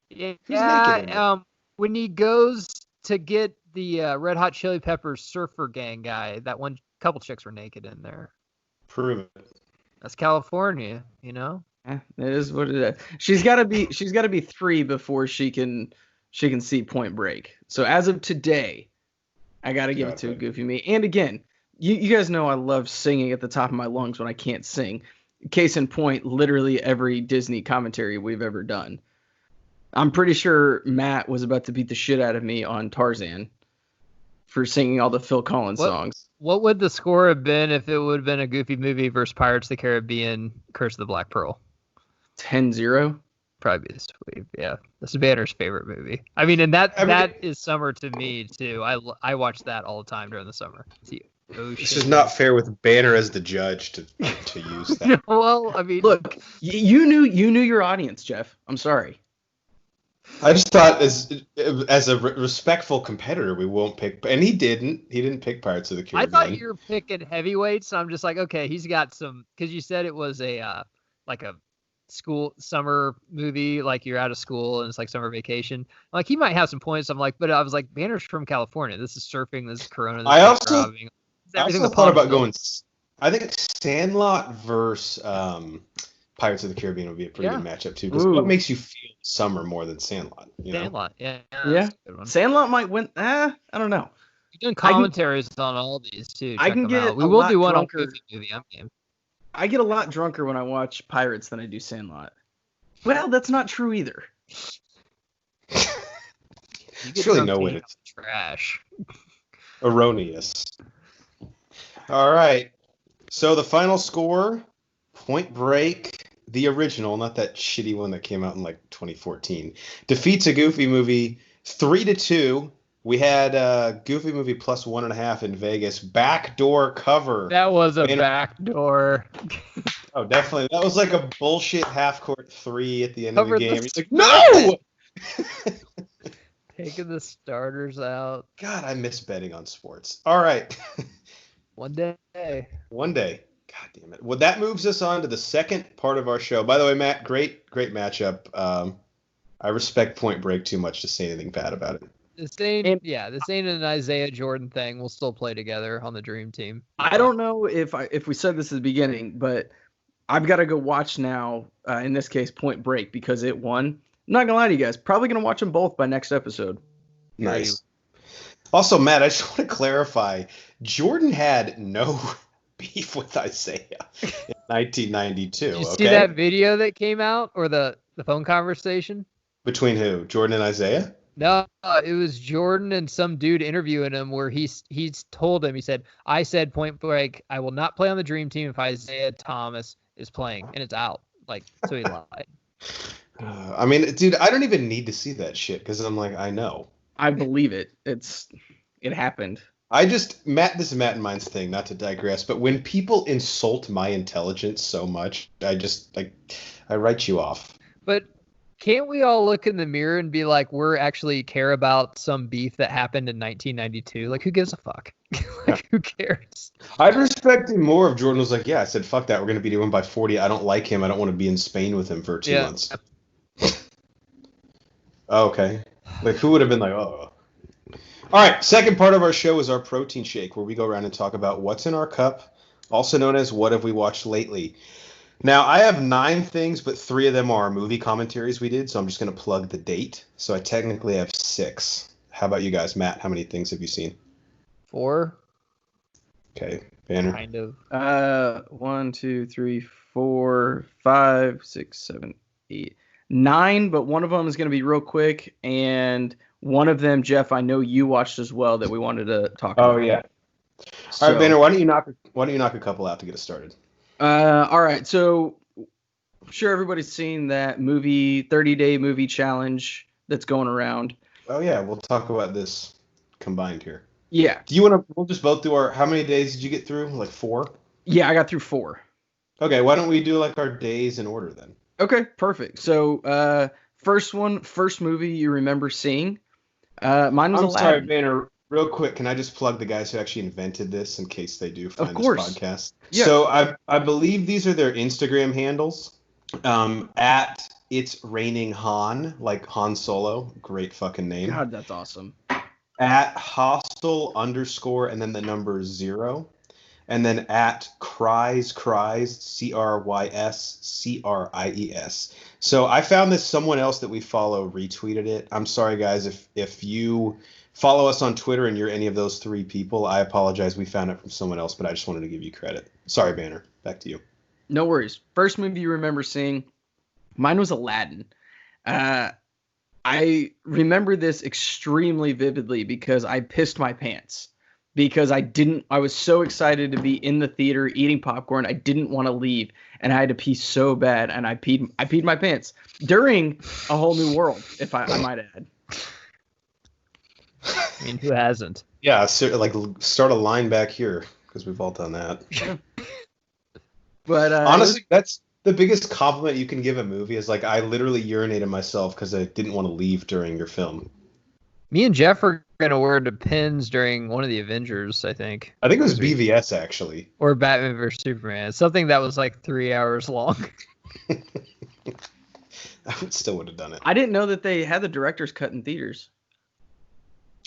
[SPEAKER 3] Yeah.
[SPEAKER 1] naked in it?
[SPEAKER 3] When he goes to get the Red Hot Chili Peppers surfer gang guy, that one couple chicks were naked in there.
[SPEAKER 1] Prove it.
[SPEAKER 3] That's California, you know.
[SPEAKER 2] It is what it is. She's got to be 3 before she can see Point Break. So as of today, I got to give it to Goofy Me. And again, you guys know I love singing at the top of my lungs when I can't sing. Case in point, literally every Disney commentary we've ever done. I'm pretty sure Matt was about to beat the shit out of me on Tarzan for singing all the Phil Collins songs.
[SPEAKER 3] What would the score have been if it would have been a Goofy Movie versus Pirates of the Caribbean, Curse of the Black Pearl?
[SPEAKER 2] 10-0?
[SPEAKER 3] Probably be sweet. Yeah, that's Banner's favorite movie. I mean, and that is summer to me too. I watch that all the time during the summer.
[SPEAKER 1] This is not fair with Banner as the judge to use that.
[SPEAKER 3] Well, I mean,
[SPEAKER 2] look, you knew your audience, Jeff. I'm sorry.
[SPEAKER 1] I just thought as a respectful competitor, we won't pick, and he didn't pick Pirates of the Caribbean.
[SPEAKER 3] I thought you were picking heavyweights, so I'm just like, okay, he's got some, because you said it was a like a school summer movie, like you're out of school and it's like summer vacation. Like he might have some points. I'm like, but I was like, Banner's from California. This is surfing. This is Corona. This
[SPEAKER 1] I
[SPEAKER 3] is
[SPEAKER 1] also
[SPEAKER 3] robbing.
[SPEAKER 1] thought about going. I think Sandlot versus Pirates of the Caribbean would be a pretty good matchup too. Because what makes you feel summer more than Sandlot?
[SPEAKER 3] Sandlot,
[SPEAKER 2] yeah. Sandlot might win. I don't know.
[SPEAKER 3] You're doing commentaries on all these too.
[SPEAKER 2] I can get.
[SPEAKER 3] We will do one on Goofy Movie. I'm game.
[SPEAKER 2] I get a lot drunker when I watch Pirates than I do Sandlot. Well, that's not true either.
[SPEAKER 1] There's really no way to
[SPEAKER 3] trash.
[SPEAKER 1] Erroneous. All right. So the final score, Point Break, the original, not that shitty one that came out in like 2014, defeats a Goofy Movie 3-2. We had Goofy Movie plus 1.5 in Vegas. Backdoor cover.
[SPEAKER 3] That was a backdoor.
[SPEAKER 1] Oh, definitely. That was like a bullshit half-court 3 at the end
[SPEAKER 3] Cover
[SPEAKER 1] of the game. He's like,
[SPEAKER 3] no! Taking the starters out.
[SPEAKER 1] God, I miss betting on sports. All right.
[SPEAKER 3] One day.
[SPEAKER 1] God damn it. Well, that moves us on to the second part of our show. By the way, Matt, great matchup. I respect Point Break too much to say anything bad about it.
[SPEAKER 3] This ain't an Isaiah Jordan thing. We'll still play together on the Dream Team.
[SPEAKER 2] I don't know if we said this at the beginning, but I've got to go watch now, in this case, Point Break, because it won. I'm not going to lie to you guys. Probably going to watch them both by next episode.
[SPEAKER 1] Nice. Also, Matt, I just want to clarify. Jordan had no beef with Isaiah in 1992.
[SPEAKER 3] Did you see that video that came out, or the phone conversation?
[SPEAKER 1] Between who? Jordan and Isaiah?
[SPEAKER 3] No, it was Jordan and some dude interviewing him where he's told him, he said, I said Point Break, I will not play on the Dream Team if Isaiah Thomas is playing, and it's out. Like, so he lied.
[SPEAKER 1] I mean, dude, I don't even need to see that shit because I'm like, I know.
[SPEAKER 2] I believe it. It happened.
[SPEAKER 1] This is Matt and mine's thing, not to digress, but when people insult my intelligence so much, I write you off.
[SPEAKER 3] But can't we all look in the mirror and be like, we're actually care about some beef that happened in 1992? Like, who gives a fuck? Who cares?
[SPEAKER 1] I'd respect him more if Jordan was like, yeah, I said, fuck that. We're going to beat him by 40. I don't like him. I don't want to be in Spain with him for 2 months. Okay. Like, who would have been like, oh. All right. Second part of our show is our protein shake, where we go around and talk about what's in our cup, also known as what have we watched lately. Now, I have 9 things, but 3 of them are movie commentaries we did, so I'm just going to plug the date. So I technically have 6. How about you guys? Matt, how many things have you seen?
[SPEAKER 3] 4.
[SPEAKER 1] Okay. Banner?
[SPEAKER 3] Kind of.
[SPEAKER 2] 1, 2, 3, 4, 5, 6, 7, 8, 9, but one of them is going to be real quick, and one of them, Jeff, I know you watched as well that we wanted to talk about.
[SPEAKER 1] Oh, yeah. All right, Banner, why don't you knock a couple out to get us started?
[SPEAKER 2] All right. So I'm sure everybody's seen that movie, 30-day movie challenge that's going around.
[SPEAKER 1] Oh yeah, we'll talk about this combined here.
[SPEAKER 2] Yeah.
[SPEAKER 1] Do you want to? We'll just both do our. How many days did you get through? Like 4?
[SPEAKER 2] Yeah, I got through 4.
[SPEAKER 1] Okay, why don't we do like our days in order then?
[SPEAKER 2] Okay, perfect. So, first movie you remember seeing. Mine was
[SPEAKER 1] I'm sorry,
[SPEAKER 2] Aladdin.
[SPEAKER 1] Banner. Real quick, can I just plug the guys who actually invented this in case they do find
[SPEAKER 2] Of
[SPEAKER 1] this
[SPEAKER 2] course.
[SPEAKER 1] podcast?
[SPEAKER 2] Yeah.
[SPEAKER 1] So I believe these are their Instagram handles. At It's Raining Han, like Han Solo. Great fucking name.
[SPEAKER 2] God, that's awesome.
[SPEAKER 1] At Hostel _ and then the number 0. And then at Cries, CRYS. So I found this, someone else that we follow retweeted it. I'm sorry, guys, if you follow us on Twitter and you're any of those 3 people, I apologize. We found it from someone else, but I just wanted to give you credit. Sorry, Banner. Back to you.
[SPEAKER 2] No worries. First movie you remember seeing, mine was Aladdin. I remember this extremely vividly because I pissed my pants. Because I was so excited to be in the theater eating popcorn. I didn't want to leave, and I had to pee so bad, and I peed my pants during A Whole New World, if I might add.
[SPEAKER 3] I mean, who hasn't?
[SPEAKER 1] Yeah, so, like start a line back here because we've all done that.
[SPEAKER 2] But
[SPEAKER 1] honestly, that's the biggest compliment you can give a movie is like I literally urinated myself because I didn't want to leave during your film.
[SPEAKER 3] Me and Jeff are gonna wear the pins during one of the Avengers, I think.
[SPEAKER 1] I think it was BVS actually.
[SPEAKER 3] Or Batman vs Superman. Something that was like 3 hours long.
[SPEAKER 1] I still would have done it.
[SPEAKER 2] I didn't know that they had the director's cut in theaters.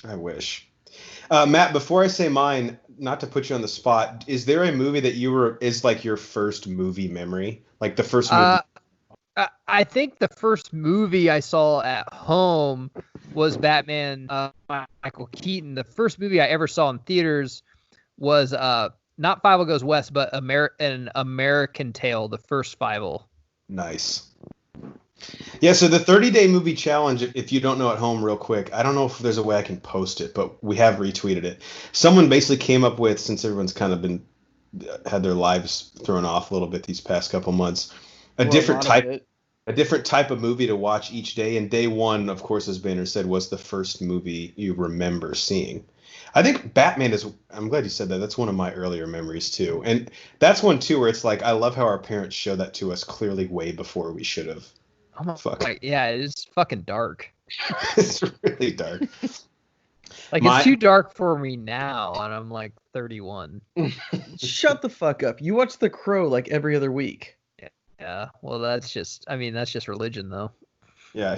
[SPEAKER 1] I wish. Matt, before I say mine, not to put you on the spot, is there a movie that is like your first movie memory? Like the first movie?
[SPEAKER 3] I think the first movie I saw at home was Batman, Michael Keaton. The first movie I ever saw in theaters was not Fievel Goes West, but an American Tale, the first Fievel.
[SPEAKER 1] Nice. Yeah, so the 30-day movie challenge, if you don't know at home real quick, I don't know if there's a way I can post it, but we have retweeted it. Someone basically came up with, since everyone's kind of had their lives thrown off a little bit these past couple months, a different type of movie to watch each day. And day 1, of course, as Banner said, was the first movie you remember seeing. I think Batman I'm glad you said that. That's one of my earlier memories too. And that's one too where it's like, I love how our parents showed that to us clearly way before we should have.
[SPEAKER 3] Oh my God. Yeah, it's fucking dark.
[SPEAKER 1] It's really dark.
[SPEAKER 3] Like, it's too dark for me now, and I'm like 31.
[SPEAKER 2] Shut the fuck up. You watch The Crow like every other week.
[SPEAKER 3] Yeah, well, that's just religion, though.
[SPEAKER 1] Yeah,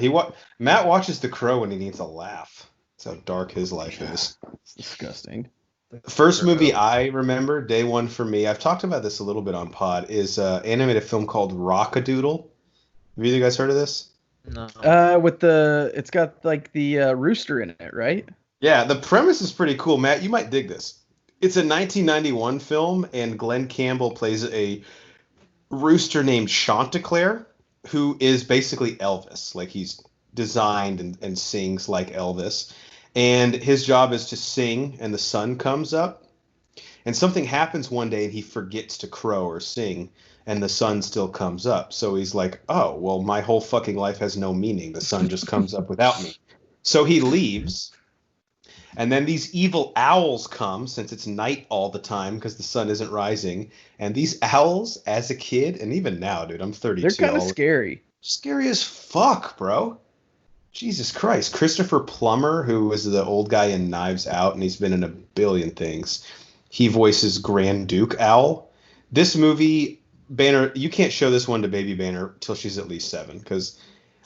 [SPEAKER 1] Matt watches The Crow when he needs a laugh. That's how dark his life is.
[SPEAKER 2] It's disgusting.
[SPEAKER 1] The first movie I remember, day 1 for me, I've talked about this a little bit on pod, is an animated film called Rock-a-Doodle. Have you guys heard of this?
[SPEAKER 3] No.
[SPEAKER 2] It's got like the rooster in it, right?
[SPEAKER 1] Yeah, the premise is pretty cool. Matt, you might dig this. It's a 1991 film, and Glenn Campbell plays a rooster named Chanticleer, who is basically Elvis. Like, he's designed and sings like Elvis. And his job is to sing, and the sun comes up. And something happens one day, and he forgets to crow or sing, and the sun still comes up. So he's like, oh, well, my whole fucking life has no meaning. The sun just comes up without me. So he leaves. And then these evil owls come, since it's night all the time because the sun isn't rising. And these owls, as a kid, and even now, dude, I'm 32.
[SPEAKER 2] They're kind of scary.
[SPEAKER 1] Scary as fuck, bro. Jesus Christ. Christopher Plummer, who was the old guy in Knives Out, and he's been in a billion things. He voices Grand Duke Owl. This movie, Banner, you can't show this one to baby Banner till she's at least 7, because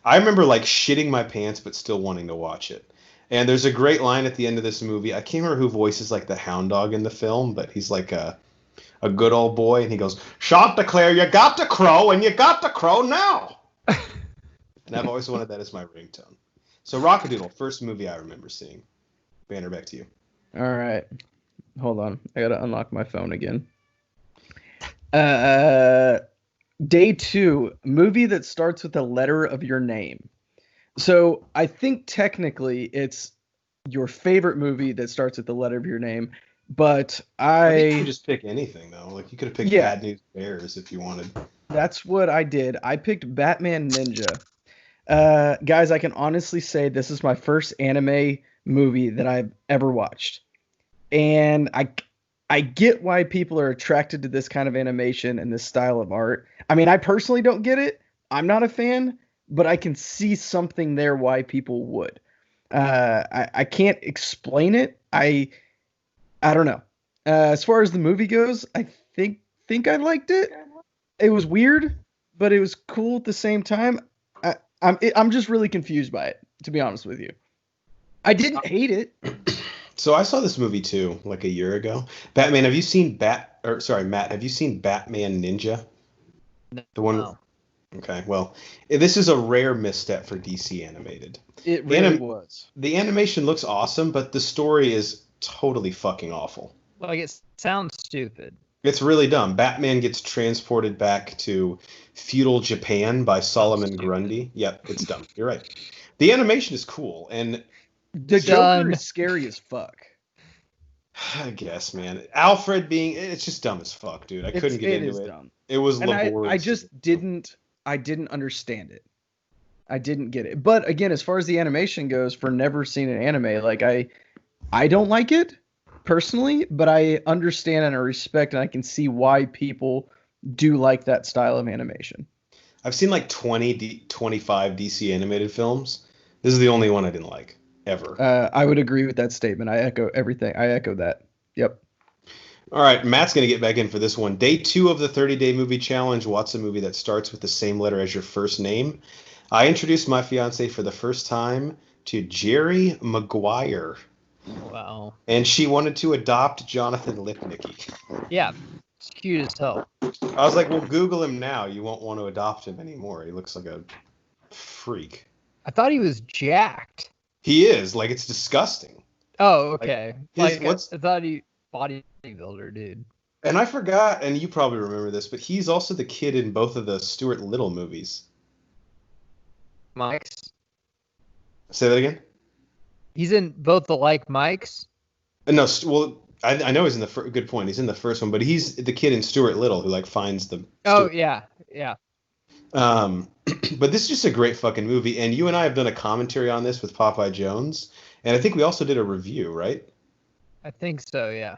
[SPEAKER 1] I remember like shitting my pants but still wanting to watch it. And there's a great line at the end of this movie. I can't remember who voices like the hound dog in the film, but he's like a good old boy, and he goes, Chanticleer, you got to crow, and you got to crow now. And I've always wanted that as my ringtone. So Rock-a-Doodle, first movie I remember seeing. Banner, back to you.
[SPEAKER 2] All right. Hold on. I got to unlock my phone again. Day 2, movie that starts with the letter of your name. So I think technically it's your favorite movie that starts with the letter of your name. But
[SPEAKER 1] I think you
[SPEAKER 2] I
[SPEAKER 1] can just pick anything though. Like you could have picked
[SPEAKER 2] yeah,
[SPEAKER 1] Bad News Bears if you wanted.
[SPEAKER 2] that's what I did. I picked Batman Ninja. Guys, I can honestly say this is my first anime movie that I've ever watched. And I get why people are attracted to this kind of animation and this style of art. I mean, I personally don't get it. I'm not a fan, but I can see something there why people would. I can't explain it. I don't know. As far as the movie goes, I think I liked it. It was weird, but it was cool at the same time. I'm just really confused by it, to be honest with you. I didn't hate it.
[SPEAKER 1] So I saw this movie too, like a year ago. Batman, have you seen Matt, have you seen Batman Ninja? The one.
[SPEAKER 3] No.
[SPEAKER 1] Okay, well, this is a rare misstep for DC animated.
[SPEAKER 2] It really was.
[SPEAKER 1] The animation looks awesome, but the story is totally fucking awful.
[SPEAKER 3] Like, it sounds stupid.
[SPEAKER 1] It's really dumb. Batman gets transported back to feudal Japan by Solomon Grundy. Yep, it's dumb. You're right. The animation is cool, and
[SPEAKER 2] The Joker is scary as fuck.
[SPEAKER 1] I guess, man. Alfred it's just dumb as fuck, dude. I couldn't get into it.
[SPEAKER 2] Dumb.
[SPEAKER 1] It was
[SPEAKER 2] And
[SPEAKER 1] laborious.
[SPEAKER 2] I just didn't understand it. I didn't get it. But again, as far as the animation goes, for never seeing an anime, like I don't like it personally, but I understand and I respect and I can see why people do like that style of animation.
[SPEAKER 1] I've seen like 25 DC animated films. This is the only one I didn't like. Ever.
[SPEAKER 2] I would agree with that statement. I echo everything. I echo that. Yep.
[SPEAKER 1] All right, Matt's going to get back in for this one. Day 2 of the 30-day movie challenge. What's a movie that starts with the same letter as your first name? I introduced my fiance for the first time to Jerry Maguire.
[SPEAKER 3] Wow.
[SPEAKER 1] And she wanted to adopt Jonathan Lipnicki.
[SPEAKER 3] Yeah, it's cute as hell.
[SPEAKER 1] I was like, well, Google him now. You won't want to adopt him anymore. He looks like a freak.
[SPEAKER 3] I thought he was jacked.
[SPEAKER 1] He is. Like, it's disgusting.
[SPEAKER 3] Oh, okay.
[SPEAKER 1] Like,
[SPEAKER 3] I thought he bodybuilder, dude.
[SPEAKER 1] And I forgot, and you probably remember this, but he's also the kid in both of the Stuart Little movies.
[SPEAKER 3] Mike's.
[SPEAKER 1] Say that again?
[SPEAKER 3] He's in both the Mikes.
[SPEAKER 1] No, well, I know he's in the good point. He's in the first one, but he's the kid in Stuart Little who like finds the.
[SPEAKER 3] Oh yeah.
[SPEAKER 1] But this is just a great fucking movie, and you and I have done a commentary on this with Popeye Jones, and I think we also did a review, right?
[SPEAKER 3] I think so, yeah.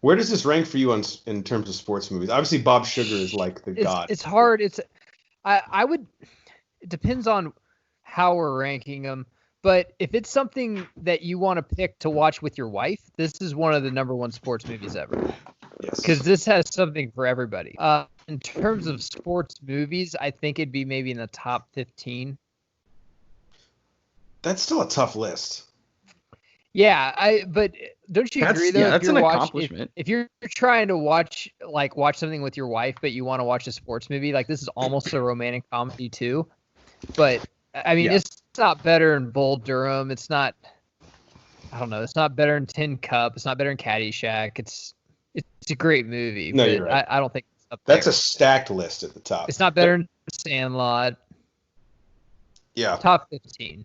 [SPEAKER 1] Where does this rank for you in terms of sports movies? Obviously, Bob Sugar is like the god.
[SPEAKER 3] It's hard. I would. It depends on how we're ranking them. But if it's something that you want to pick to watch with your wife, this is one of the number one sports movies ever.
[SPEAKER 1] Yes.
[SPEAKER 3] Because this has something for everybody. In terms of sports movies, I think it'd be maybe in the top 15.
[SPEAKER 1] That's still a tough list.
[SPEAKER 3] Yeah, but don't you agree though?
[SPEAKER 2] Yeah, that's an accomplishment.
[SPEAKER 3] If you're trying to watch something with your wife, but you want to watch a sports movie, like this is almost a romantic comedy too. But I mean, It's not better than Bull Durham. It's not. I don't know. It's not better than Tin Cup. It's not better than Caddyshack. It's a great movie.
[SPEAKER 1] No,
[SPEAKER 3] but
[SPEAKER 1] you're right.
[SPEAKER 3] I don't think it's up
[SPEAKER 1] That's
[SPEAKER 3] there.
[SPEAKER 1] a stacked list at the top.
[SPEAKER 3] It's not better than Sandlot.
[SPEAKER 1] Yeah.
[SPEAKER 3] Top 15.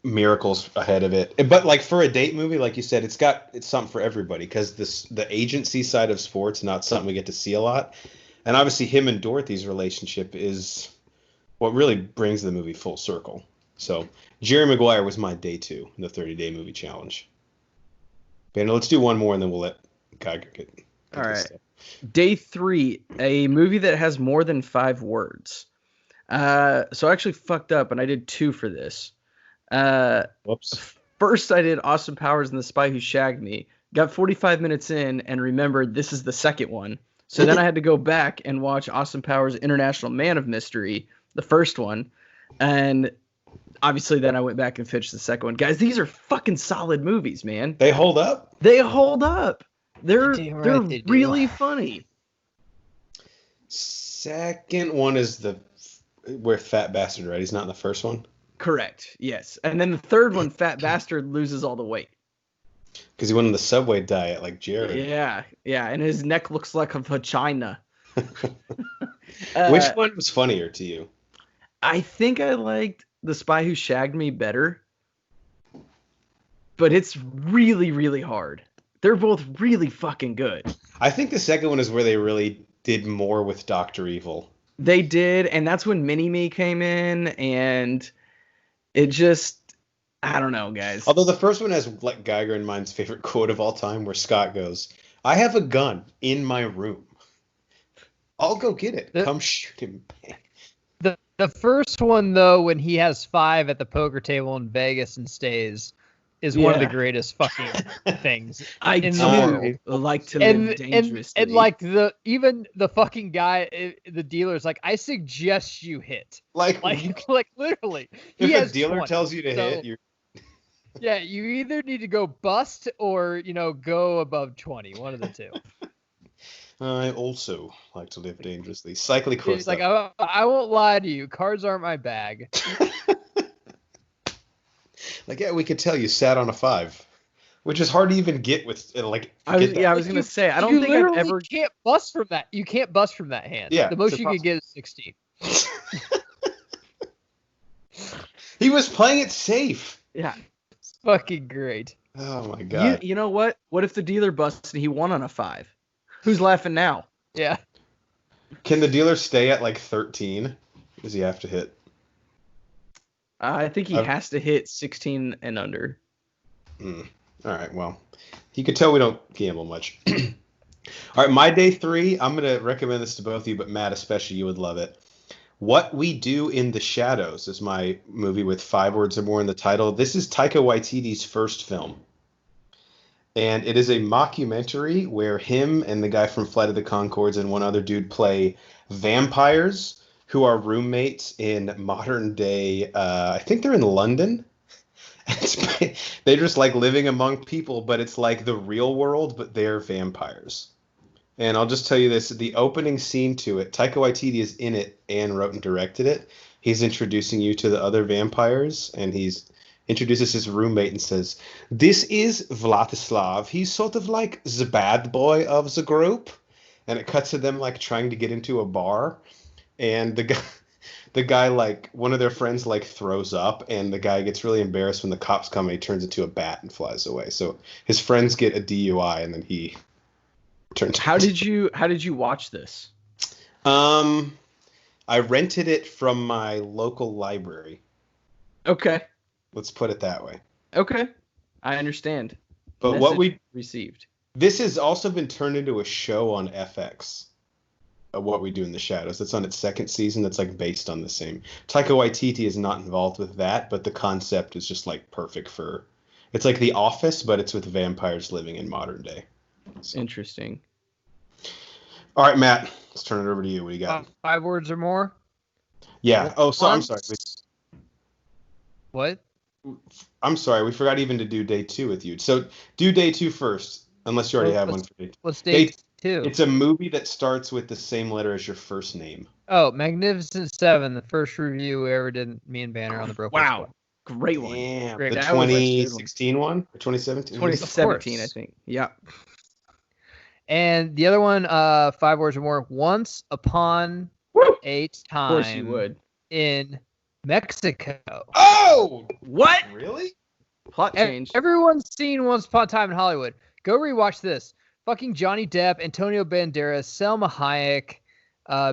[SPEAKER 1] Miracles ahead of it, but like for a date movie, like you said, it's something for everybody because the agency side of sports not something we get to see a lot, and obviously him and Dorothy's relationship is what really brings the movie full circle. So Jerry Maguire was my day 2 in the 30-day movie challenge. But let's do one more and then we'll let Geiger get
[SPEAKER 2] all right.
[SPEAKER 1] Stuff.
[SPEAKER 2] Day 3, a movie that has more than 5 words. So I actually fucked up and I did 2 for this.
[SPEAKER 1] Whoops.
[SPEAKER 2] First, I did Austin Powers and the Spy Who Shagged Me. Got 45 minutes in and remembered this is the second one. So then I had to go back and watch Austin Powers International Man of Mystery, the first one. And obviously then I went back and finished the second one. Guys, these are fucking solid movies, man.
[SPEAKER 1] They hold up?
[SPEAKER 2] They hold up. They're
[SPEAKER 3] They do.
[SPEAKER 2] really funny.
[SPEAKER 1] Second one is where Fat Bastard, right? He's not in the first one?
[SPEAKER 2] Correct. Yes. And then the third one, Fat Bastard loses all the weight.
[SPEAKER 1] Because he went on the Subway diet like Jared.
[SPEAKER 2] Yeah. Yeah. And his neck looks like a vagina.
[SPEAKER 1] Which one was funnier to you?
[SPEAKER 2] I think I liked The Spy Who Shagged Me better. But it's really, really hard They're both really fucking good.
[SPEAKER 1] I think the second one is where they really did more with Dr. Evil.
[SPEAKER 2] They did, and that's when Mini-Me came in, and it just, I don't know, guys.
[SPEAKER 1] Although the first one has like Geiger and mine's favorite quote of all time, where Scott goes, "I have a gun in my room. I'll go get it. Come shoot him."
[SPEAKER 3] The first one, though, when he has 5 at the poker table in Vegas and stays, is one of the greatest fucking things in the movie.
[SPEAKER 2] Like to live dangerously.
[SPEAKER 3] And like even the fucking guy, the dealer's like, I suggest you hit. Like literally.
[SPEAKER 1] If a dealer tells you to hit, you're...
[SPEAKER 3] Yeah, you either need to go bust or, go above 20. One of the two.
[SPEAKER 1] I also like to live dangerously. Cycling quotes.
[SPEAKER 3] He's like, I won't lie to you. Cards aren't my bag.
[SPEAKER 1] Like, yeah, we could tell you sat on a 5, which is hard to even get with like.
[SPEAKER 2] I was gonna say, I don't think I've ever.
[SPEAKER 3] Can't bust from that. You can't bust from that hand.
[SPEAKER 1] Yeah,
[SPEAKER 3] the most you could get is 16.
[SPEAKER 1] He was playing it safe.
[SPEAKER 2] Yeah,
[SPEAKER 3] it's fucking great.
[SPEAKER 1] Oh my god.
[SPEAKER 2] You know what? What if the dealer busted and he won on a 5? Who's laughing now?
[SPEAKER 3] Yeah.
[SPEAKER 1] Can the dealer stay at like 13? Does he have to hit?
[SPEAKER 2] I think he has to hit 16 and under.
[SPEAKER 1] All right, well, you can tell we don't gamble much. All right, my day 3, I'm going to recommend this to both of you, but Matt, especially, you would love it. What We Do in the Shadows is my movie with 5 words or more in the title. This is Taika Waititi's first film. And it is a mockumentary where him and the guy from Flight of the Conchords and one other dude play vampires who are roommates in modern day, I think they're in London. They're just like living among people, but it's like the real world, but they're vampires. And I'll just tell you this, the opening scene to it, Taika Waititi is in it and wrote and directed it. He's introducing you to the other vampires, and he's introduces his roommate and says, "This is Vladislav. He's sort of like the bad boy of the group." And it cuts to them like trying to get into a bar. And the guy, like, one of their friends, like, throws up, and the guy gets really embarrassed when the cops come, and he turns into a bat and flies away. So his friends get a DUI, and then he turns.
[SPEAKER 2] How did you watch this?
[SPEAKER 1] I rented it from my local library.
[SPEAKER 2] Okay.
[SPEAKER 1] Let's put it that way.
[SPEAKER 2] Okay. I understand.
[SPEAKER 1] But
[SPEAKER 2] Message
[SPEAKER 1] what we
[SPEAKER 2] received.
[SPEAKER 1] This has also been turned into a show on FX. What We Do in the Shadows. It's on its 2nd season. That's like based on the same. Taika Waititi is not involved with that, but the concept is just like perfect for. It's like The Office, but it's with vampires living in modern day. So.
[SPEAKER 2] Interesting.
[SPEAKER 1] All right, Matt. Let's turn it over to you. What do you got?
[SPEAKER 3] 5 words or more.
[SPEAKER 1] Yeah. Oh, so I'm sorry.
[SPEAKER 3] What?
[SPEAKER 1] I'm sorry. We forgot even to do day 2 with you. So do day 2 first, unless you already have one for day 2.
[SPEAKER 3] What's day 2?
[SPEAKER 1] It's a movie that starts with the same letter as your first name.
[SPEAKER 3] Oh, Magnificent 7, the first review we ever did, me and Banner on the Broken
[SPEAKER 2] Wow.
[SPEAKER 3] Squad.
[SPEAKER 2] Great one.
[SPEAKER 1] Damn.
[SPEAKER 3] Great.
[SPEAKER 1] The 2016 one? Or 2017?
[SPEAKER 2] 2017, I think. Yeah.
[SPEAKER 3] And the other one, 5 words or more. Once upon a time.
[SPEAKER 2] Of course you would.
[SPEAKER 3] In Mexico.
[SPEAKER 1] Oh!
[SPEAKER 2] What?
[SPEAKER 1] Really?
[SPEAKER 2] Plot change.
[SPEAKER 3] Everyone's seen Once Upon a Time in Hollywood. Go rewatch this. Fucking Johnny Depp, Antonio Banderas, Selma Hayek,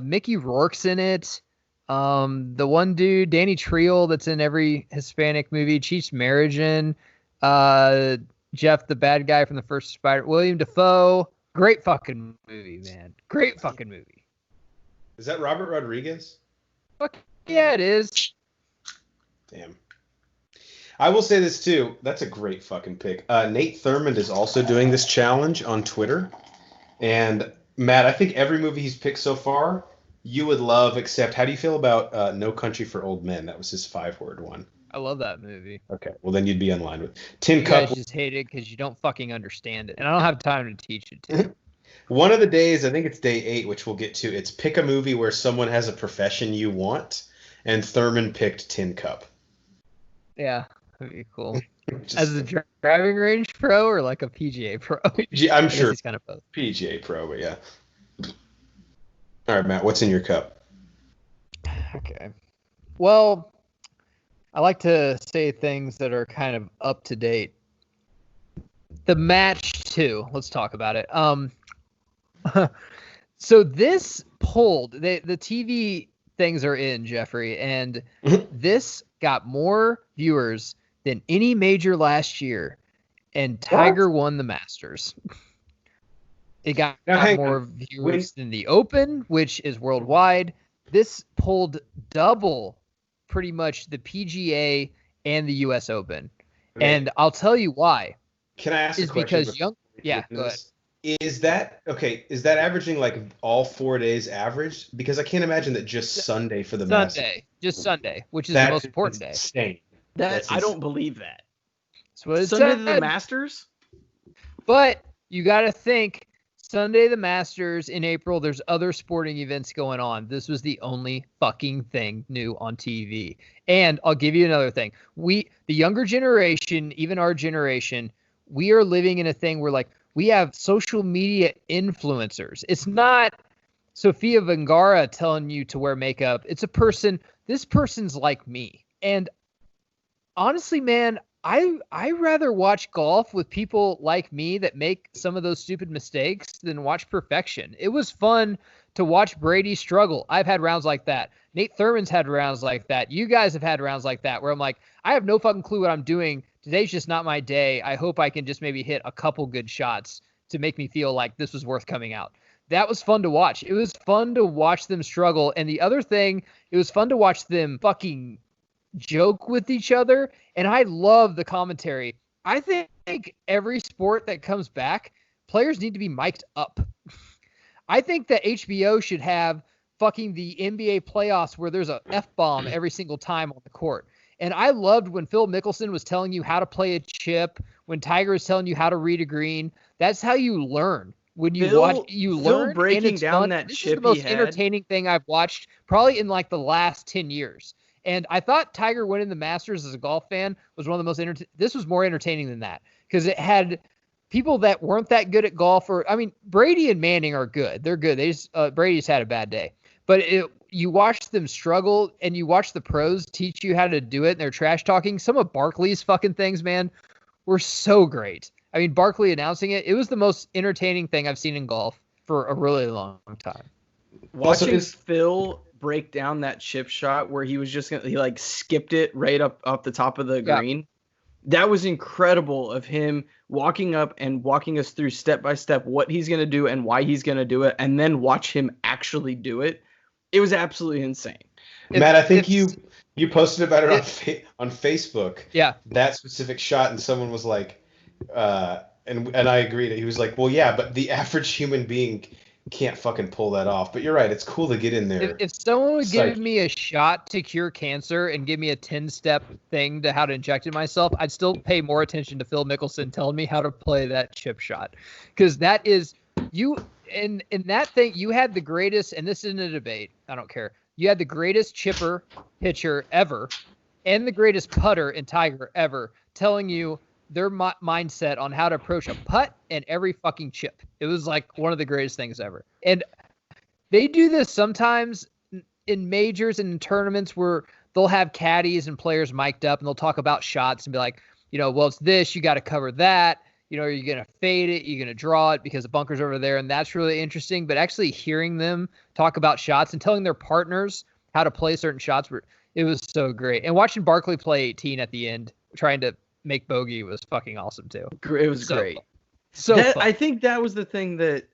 [SPEAKER 3] Mickey Rourke's in it. The one dude, Danny Trejo, that's in every Hispanic movie. Cheech Marijan, Jeff, the bad guy from the first Spider. William Dafoe. Great fucking movie, man. Great fucking movie.
[SPEAKER 1] Is that Robert Rodriguez?
[SPEAKER 3] Fuck yeah, it is.
[SPEAKER 1] Damn. I will say this too. That's a great fucking pick. Nate Thurmond is also doing this challenge on Twitter. And Matt, I think every movie he's picked so far, you would love, except how do you feel about No Country for Old Men? That was his 5-word one.
[SPEAKER 3] I love that movie.
[SPEAKER 1] Okay, well then you'd be in line with Tin
[SPEAKER 3] You
[SPEAKER 1] Cup.
[SPEAKER 3] guys just hate it because you don't fucking understand it. And I don't have time to teach it to you.
[SPEAKER 1] One of the days, I think it's day 8, which we'll get to, it's pick a movie where someone has a profession you want. And Thurman picked Tin Cup.
[SPEAKER 3] Yeah. That'd be cool. As a driving range pro or like a PGA pro?
[SPEAKER 1] I'm sure
[SPEAKER 3] he's kind of both.
[SPEAKER 1] PGA pro, but yeah. All right, Matt, what's in your cup?
[SPEAKER 3] Okay. Well, I like to say things that are kind of up to date. The match too. Let's talk about it. So this pulled the TV things are in, Jeffrey, and this got more viewers than any major last year, and Tiger won the Masters. It got more viewers than the Open, which is worldwide. This pulled double pretty much the PGA and the US Open. Okay. And I'll tell you why.
[SPEAKER 1] Can I ask a question?
[SPEAKER 3] Because go ahead.
[SPEAKER 1] Is that averaging like all 4 days average? Because I can't imagine that just Sunday for the Masters.
[SPEAKER 3] Just Sunday, which is the most important day.
[SPEAKER 1] Insane.
[SPEAKER 2] I don't believe that.
[SPEAKER 3] That's what it
[SPEAKER 2] Sunday
[SPEAKER 3] said.
[SPEAKER 2] the Masters?
[SPEAKER 3] But you got to think Sunday the Masters in April, there's other sporting events going on. This was the only fucking thing new on TV. And I'll give you another thing. The younger generation, even our generation, we are living in a thing where like we have social media influencers. It's not Sofia Vergara telling you to wear makeup. It's a person, this person's like me. And honestly, man, I rather watch golf with people like me that make some of those stupid mistakes than watch perfection. It was fun to watch Brady struggle. I've had rounds like that. Nate Thurman's had rounds like that. You guys have had rounds like that where I'm like, I have no fucking clue what I'm doing. Today's just not my day. I hope I can just maybe hit a couple good shots to make me feel like this was worth coming out. That was fun to watch. It was fun to watch them struggle. And the other thing, it was fun to watch them fucking joke with each other. And I love the commentary. I think every sport that comes back, players need to be mic'd up. I think that HBO should have fucking the NBA playoffs where there's a F-bomb every single time on the court. And I loved when Phil Mickelson was telling you how to play a chip, when Tiger is telling you how to read a green. That's how you learn. When you watch, you learn.
[SPEAKER 2] Breaking down fun. That
[SPEAKER 3] this
[SPEAKER 2] chip
[SPEAKER 3] is the most entertaining thing I've watched probably in like the last 10 years. And I thought Tiger winning the Masters as a golf fan was one of the most this was more entertaining than that because it had people that weren't that good at golf. Brady and Manning are good. They're good. Brady's had a bad day. But you watch them struggle and you watch the pros teach you how to do it and they're trash talking. Some of Barkley's fucking things, man, were so great. I mean, Barkley announcing it was the most entertaining thing I've seen in golf for a really long time.
[SPEAKER 2] Watching Phil break down that chip shot where he was he like skipped it right up the top of the green. That was incredible of him walking up and walking us through step by step what he's going to do and why he's going to do it, and then watch him actually do it. It was absolutely insane.
[SPEAKER 1] Matt, I think you posted about it on Facebook.
[SPEAKER 3] Yeah.
[SPEAKER 1] That specific shot, and someone was like, and I agreed. He was like, well, yeah, but the average human being can't fucking pull that off. But you're right. It's cool to get in there.
[SPEAKER 3] If someone would give me a shot to cure cancer and give me a 10-step thing to how to inject it myself, I'd still pay more attention to Phil Mickelson telling me how to play that chip shot. Because that is you in that thing, you had the greatest, and this isn't a debate, I don't care. You had the greatest chipper pitcher ever and the greatest putter in Tiger ever telling you their mindset on how to approach a putt and every fucking chip. It was like one of the greatest things ever. And they do this sometimes in majors and in tournaments where they'll have caddies and players mic'd up and they'll talk about shots and be like, well, it's this, you got to cover that. Are you going to fade it? You're going to draw it because the bunker's over there. And that's really interesting. But actually hearing them talk about shots and telling their partners how to play certain shots, it was so great. And watching Barkley play 18 at the end, trying to make bogey was fucking awesome too.
[SPEAKER 2] It was great.
[SPEAKER 3] Fun.
[SPEAKER 2] I think that was the thing that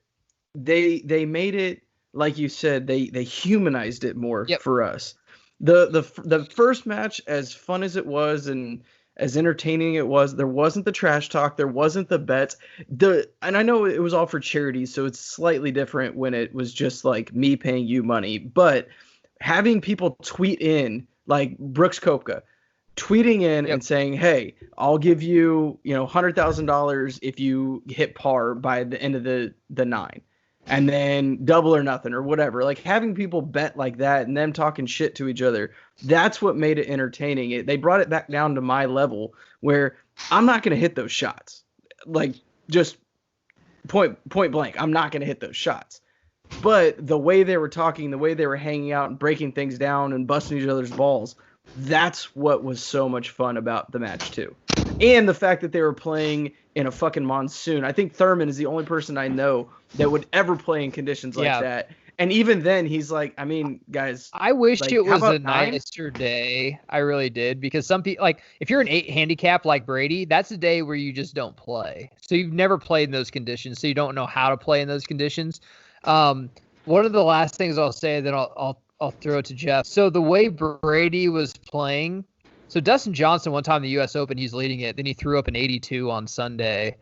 [SPEAKER 2] they made it, like you said, they humanized it more for us. The first match, as fun as it was and as entertaining it was, there wasn't the trash talk, there wasn't the bets. And I know it was all for charity, so it's slightly different when it was just like me paying you money. But having people tweet in, like Brooks Koepka, tweeting in and saying, hey, I'll give you, $100,000 if you hit par by the end of the 9. And then double or nothing or whatever. Like having people bet like that and them talking shit to each other, that's what made it entertaining. They brought it back down to my level where I'm not going to hit those shots. Like just point blank, I'm not going to hit those shots. But the way they were talking, the way they were hanging out and breaking things down and busting each other's balls, That's what was so much fun about the match too. And the fact that they were playing in a fucking monsoon. I think Thurman is the only person I know that would ever play in conditions like that. And even then, he's like, I mean, guys.
[SPEAKER 3] I wish
[SPEAKER 2] like,
[SPEAKER 3] it was a
[SPEAKER 2] 9?
[SPEAKER 3] nicer day. I really did. Because some people, like, if you're an 8 handicap like Brady, that's a day where you just don't play. So you've never played in those conditions. So you don't know how to play in those conditions. One of the last things I'll say, then I'll throw it to Jeff. So the way Brady was playing, so Dustin Johnson, one time in the U.S. Open, he's leading it. Then he threw up an 82 on Sunday.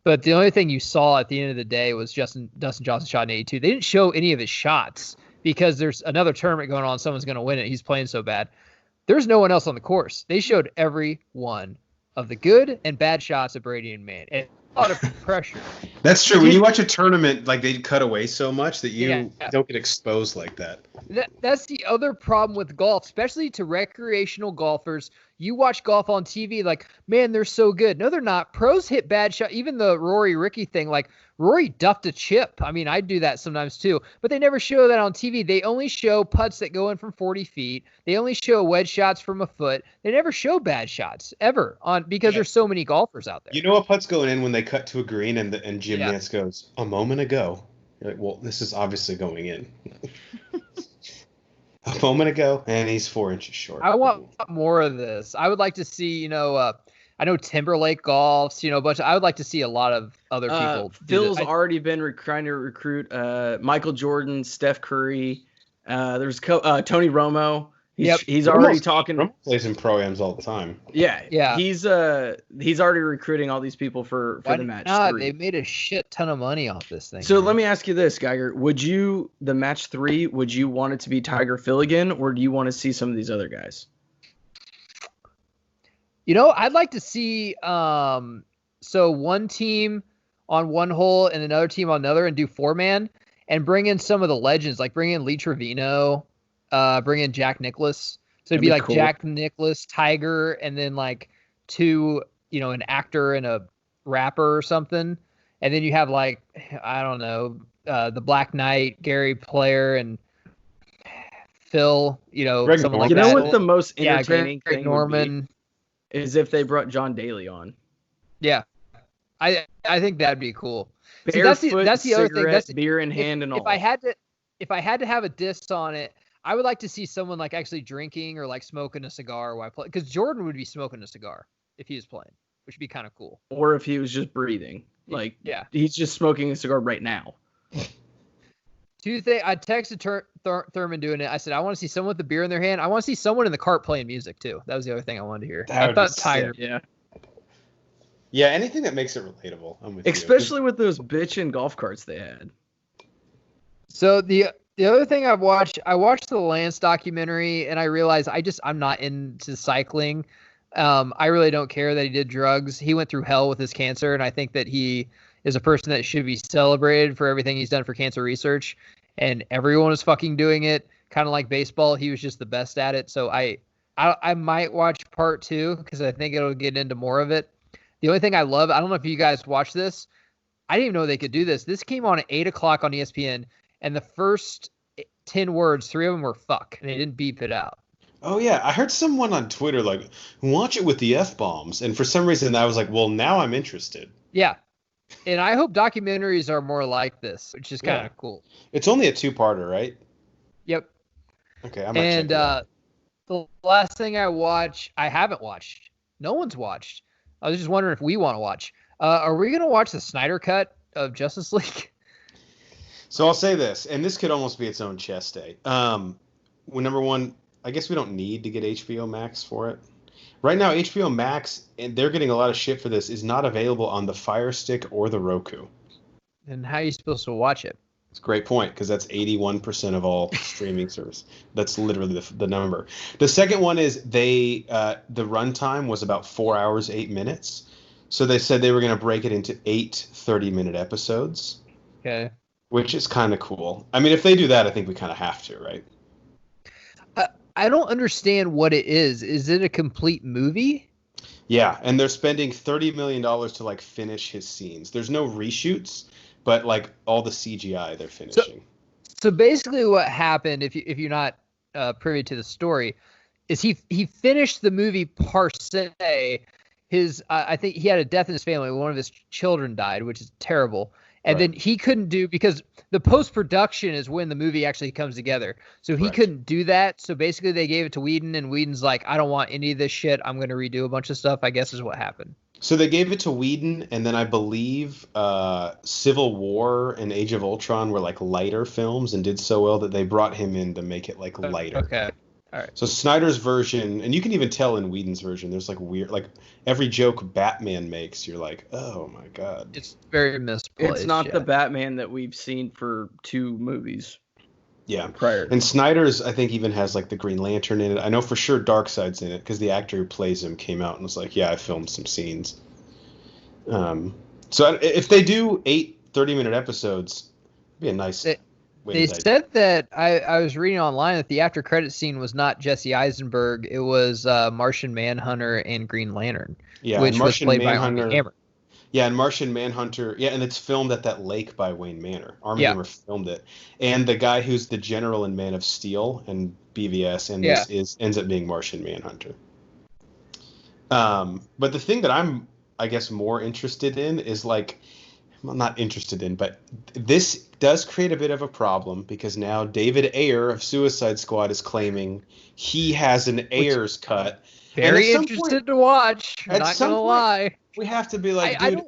[SPEAKER 3] But the only thing you saw at the end of the day was Dustin Johnson shot an 82. They didn't show any of his shots because there's another tournament going on. Someone's going to win it. He's playing so bad. There's no one else on the course. They showed every one of the good and bad shots of Brady and Mann. And a lot of pressure.
[SPEAKER 1] That's true. When you watch a tournament, like they cut away so much that you don't get exposed like that.
[SPEAKER 3] That's the other problem with golf, especially to recreational golfers. You watch golf on TV, like, man, they're so good. No, they're not. Pros hit bad shots. Even the Rory Ricky thing, like Rory duffed a chip. I mean, I do that sometimes too, but they never show that on TV. They only show putts that go in from 40 feet. They only show wedge shots from a foot. They never show bad shots ever because there's so many golfers out there.
[SPEAKER 1] You know what putt's going in when they cut to a green and Jim Nance goes, a moment ago. You're like, well, this is obviously going in. A moment ago, and he's 4 inches short.
[SPEAKER 3] I want more of this. I would like to see, I know Timberlake golfs, but I would like to see a lot of other people.
[SPEAKER 2] Phil's already been trying to recruit Michael Jordan, Steph Curry. There's Tony Romo. He's already talking.
[SPEAKER 1] Romo plays in pro-ams all the time.
[SPEAKER 2] Yeah. He's already recruiting all these people for the match.
[SPEAKER 3] They made a shit ton of money off this thing.
[SPEAKER 2] So let me ask you this, Geiger. The match 3, would you want it to be Tiger Phil again, or do you want to see some of these other guys?
[SPEAKER 3] I'd like to see so one team on one hole and another team on another and do 4-man and bring in some of the legends, like bring in Lee Trevino, bring in Jack Nicklaus. So it'd be like cool. Jack Nicklaus, Tiger, and then like 2, an actor and a rapper or something. And then you have like, I don't know, the Black Knight, Gary Player, and Phil,
[SPEAKER 1] Greg
[SPEAKER 3] something
[SPEAKER 1] Norman.
[SPEAKER 3] like
[SPEAKER 2] that.
[SPEAKER 3] You know
[SPEAKER 2] what the most entertaining
[SPEAKER 3] Greg
[SPEAKER 2] thing
[SPEAKER 3] Norman
[SPEAKER 2] would be is if they brought John Daly on.
[SPEAKER 3] Yeah. I think that'd be cool.
[SPEAKER 2] Barefoot,
[SPEAKER 3] See, that's the other thing. That's
[SPEAKER 2] beer in hand and all.
[SPEAKER 3] If I had to have a diss on it, I would like to see someone like actually drinking or like smoking a cigar while playing. Because Jordan would be smoking a cigar if he was playing, which would be kind of cool.
[SPEAKER 2] Or if he was just breathing. Like, he's just smoking a cigar right now.
[SPEAKER 3] I texted Thurman doing it. I said, I want to see someone with the beer in their hand. I want to see someone in the cart playing music too. That was the other thing I wanted to hear. I thought Tiger.
[SPEAKER 1] Yeah, anything that makes it relatable. I'm with
[SPEAKER 2] Especially with those bitchin' golf carts they had.
[SPEAKER 3] So the other thing I watched the Lance documentary, and I realized I'm not into cycling. I really don't care that he did drugs. He went through hell with his cancer, and I think that he is a person that should be celebrated for everything he's done for cancer research. And everyone is fucking doing it, kind of like baseball. He was just the best at it. So I might watch part 2 because I think it'll get into more of it. The only thing I don't know if you guys watched this. I didn't even know they could do this. This came on at 8 o'clock on ESPN, and the first 10 words, 3 of them were fuck, and they didn't beep it out.
[SPEAKER 1] Oh, yeah. I heard someone on Twitter, like, watch it with the F-bombs. And for some reason, I was like, well, now I'm interested.
[SPEAKER 3] Yeah. And I hope documentaries are more like this, which is kind of cool.
[SPEAKER 1] It's only a 2-parter, right?
[SPEAKER 3] Yep.
[SPEAKER 1] Okay, I might check it out.
[SPEAKER 3] The last thing I haven't watched. No one's watched. I was just wondering if we want to watch. Are we going to watch the Snyder Cut of Justice League?
[SPEAKER 1] So I'll say this, and this could almost be its own chess day. Number one, I guess we don't need to get HBO Max for it. Right now, HBO Max, and they're getting a lot of shit for this, is not available on the Fire Stick or the Roku.
[SPEAKER 3] And how are you supposed to watch it?
[SPEAKER 1] It's a great point, because that's 81% of all streaming service. That's literally the number. The second one is the runtime was about 4 hours, 8 minutes. So they said they were going to break it into 8 30-minute episodes.
[SPEAKER 3] Okay.
[SPEAKER 1] Which is kind of cool. I mean, if they do that, I think we kind of have to, right?
[SPEAKER 3] I don't understand what it is. Is it a complete movie?
[SPEAKER 1] Yeah, and they're spending $30 million to, like, finish his scenes. There's no reshoots, but, like, all the CGI they're finishing.
[SPEAKER 3] So basically what happened, if you're not privy to the story, is he finished the movie per se. I think he had a death in his family. One of his children died, which is terrible. And then he couldn't do, because the post-production is when the movie actually comes together. So he couldn't do that. So basically they gave it to Whedon, and Whedon's like, I don't want any of this shit. I'm going to redo a bunch of stuff, I guess is what happened.
[SPEAKER 1] So they gave it to Whedon, and then I believe Civil War and Age of Ultron were like lighter films and did so well that they brought him in to make it like lighter.
[SPEAKER 3] Okay. All right.
[SPEAKER 1] So Snyder's version, and you can even tell in Whedon's version, there's like weird, like every joke Batman makes, you're like, oh my god.
[SPEAKER 3] It's very misplaced.
[SPEAKER 2] It's not the Batman that we've seen for 2 movies.
[SPEAKER 1] Yeah.
[SPEAKER 2] Prior.
[SPEAKER 1] And Snyder's, I think, even has like the Green Lantern in it. I know for sure Darkseid's in it because the actor who plays him came out and was like, yeah, I filmed some scenes. So if they do 8 30-minute episodes, it'd be a nice...
[SPEAKER 3] They said that I was reading online that the after credit scene was not Jesse Eisenberg. It was Martian Manhunter and Green Lantern, which was played by Armie Hammer.
[SPEAKER 1] Yeah, and Martian Manhunter. Yeah, and it's filmed at that lake by Wayne Manor. Armie Hammer filmed it, and the guy who's the general in Man of Steel and BVS and this ends up being Martian Manhunter. But the thing that I'm, I guess, more interested in is like. I'm not interested in, but this does create a bit of a problem because now David Ayer of Suicide Squad is claiming he has an Ayer's cut.
[SPEAKER 3] Very interested to watch. Not gonna lie.
[SPEAKER 1] We have to be like, dude,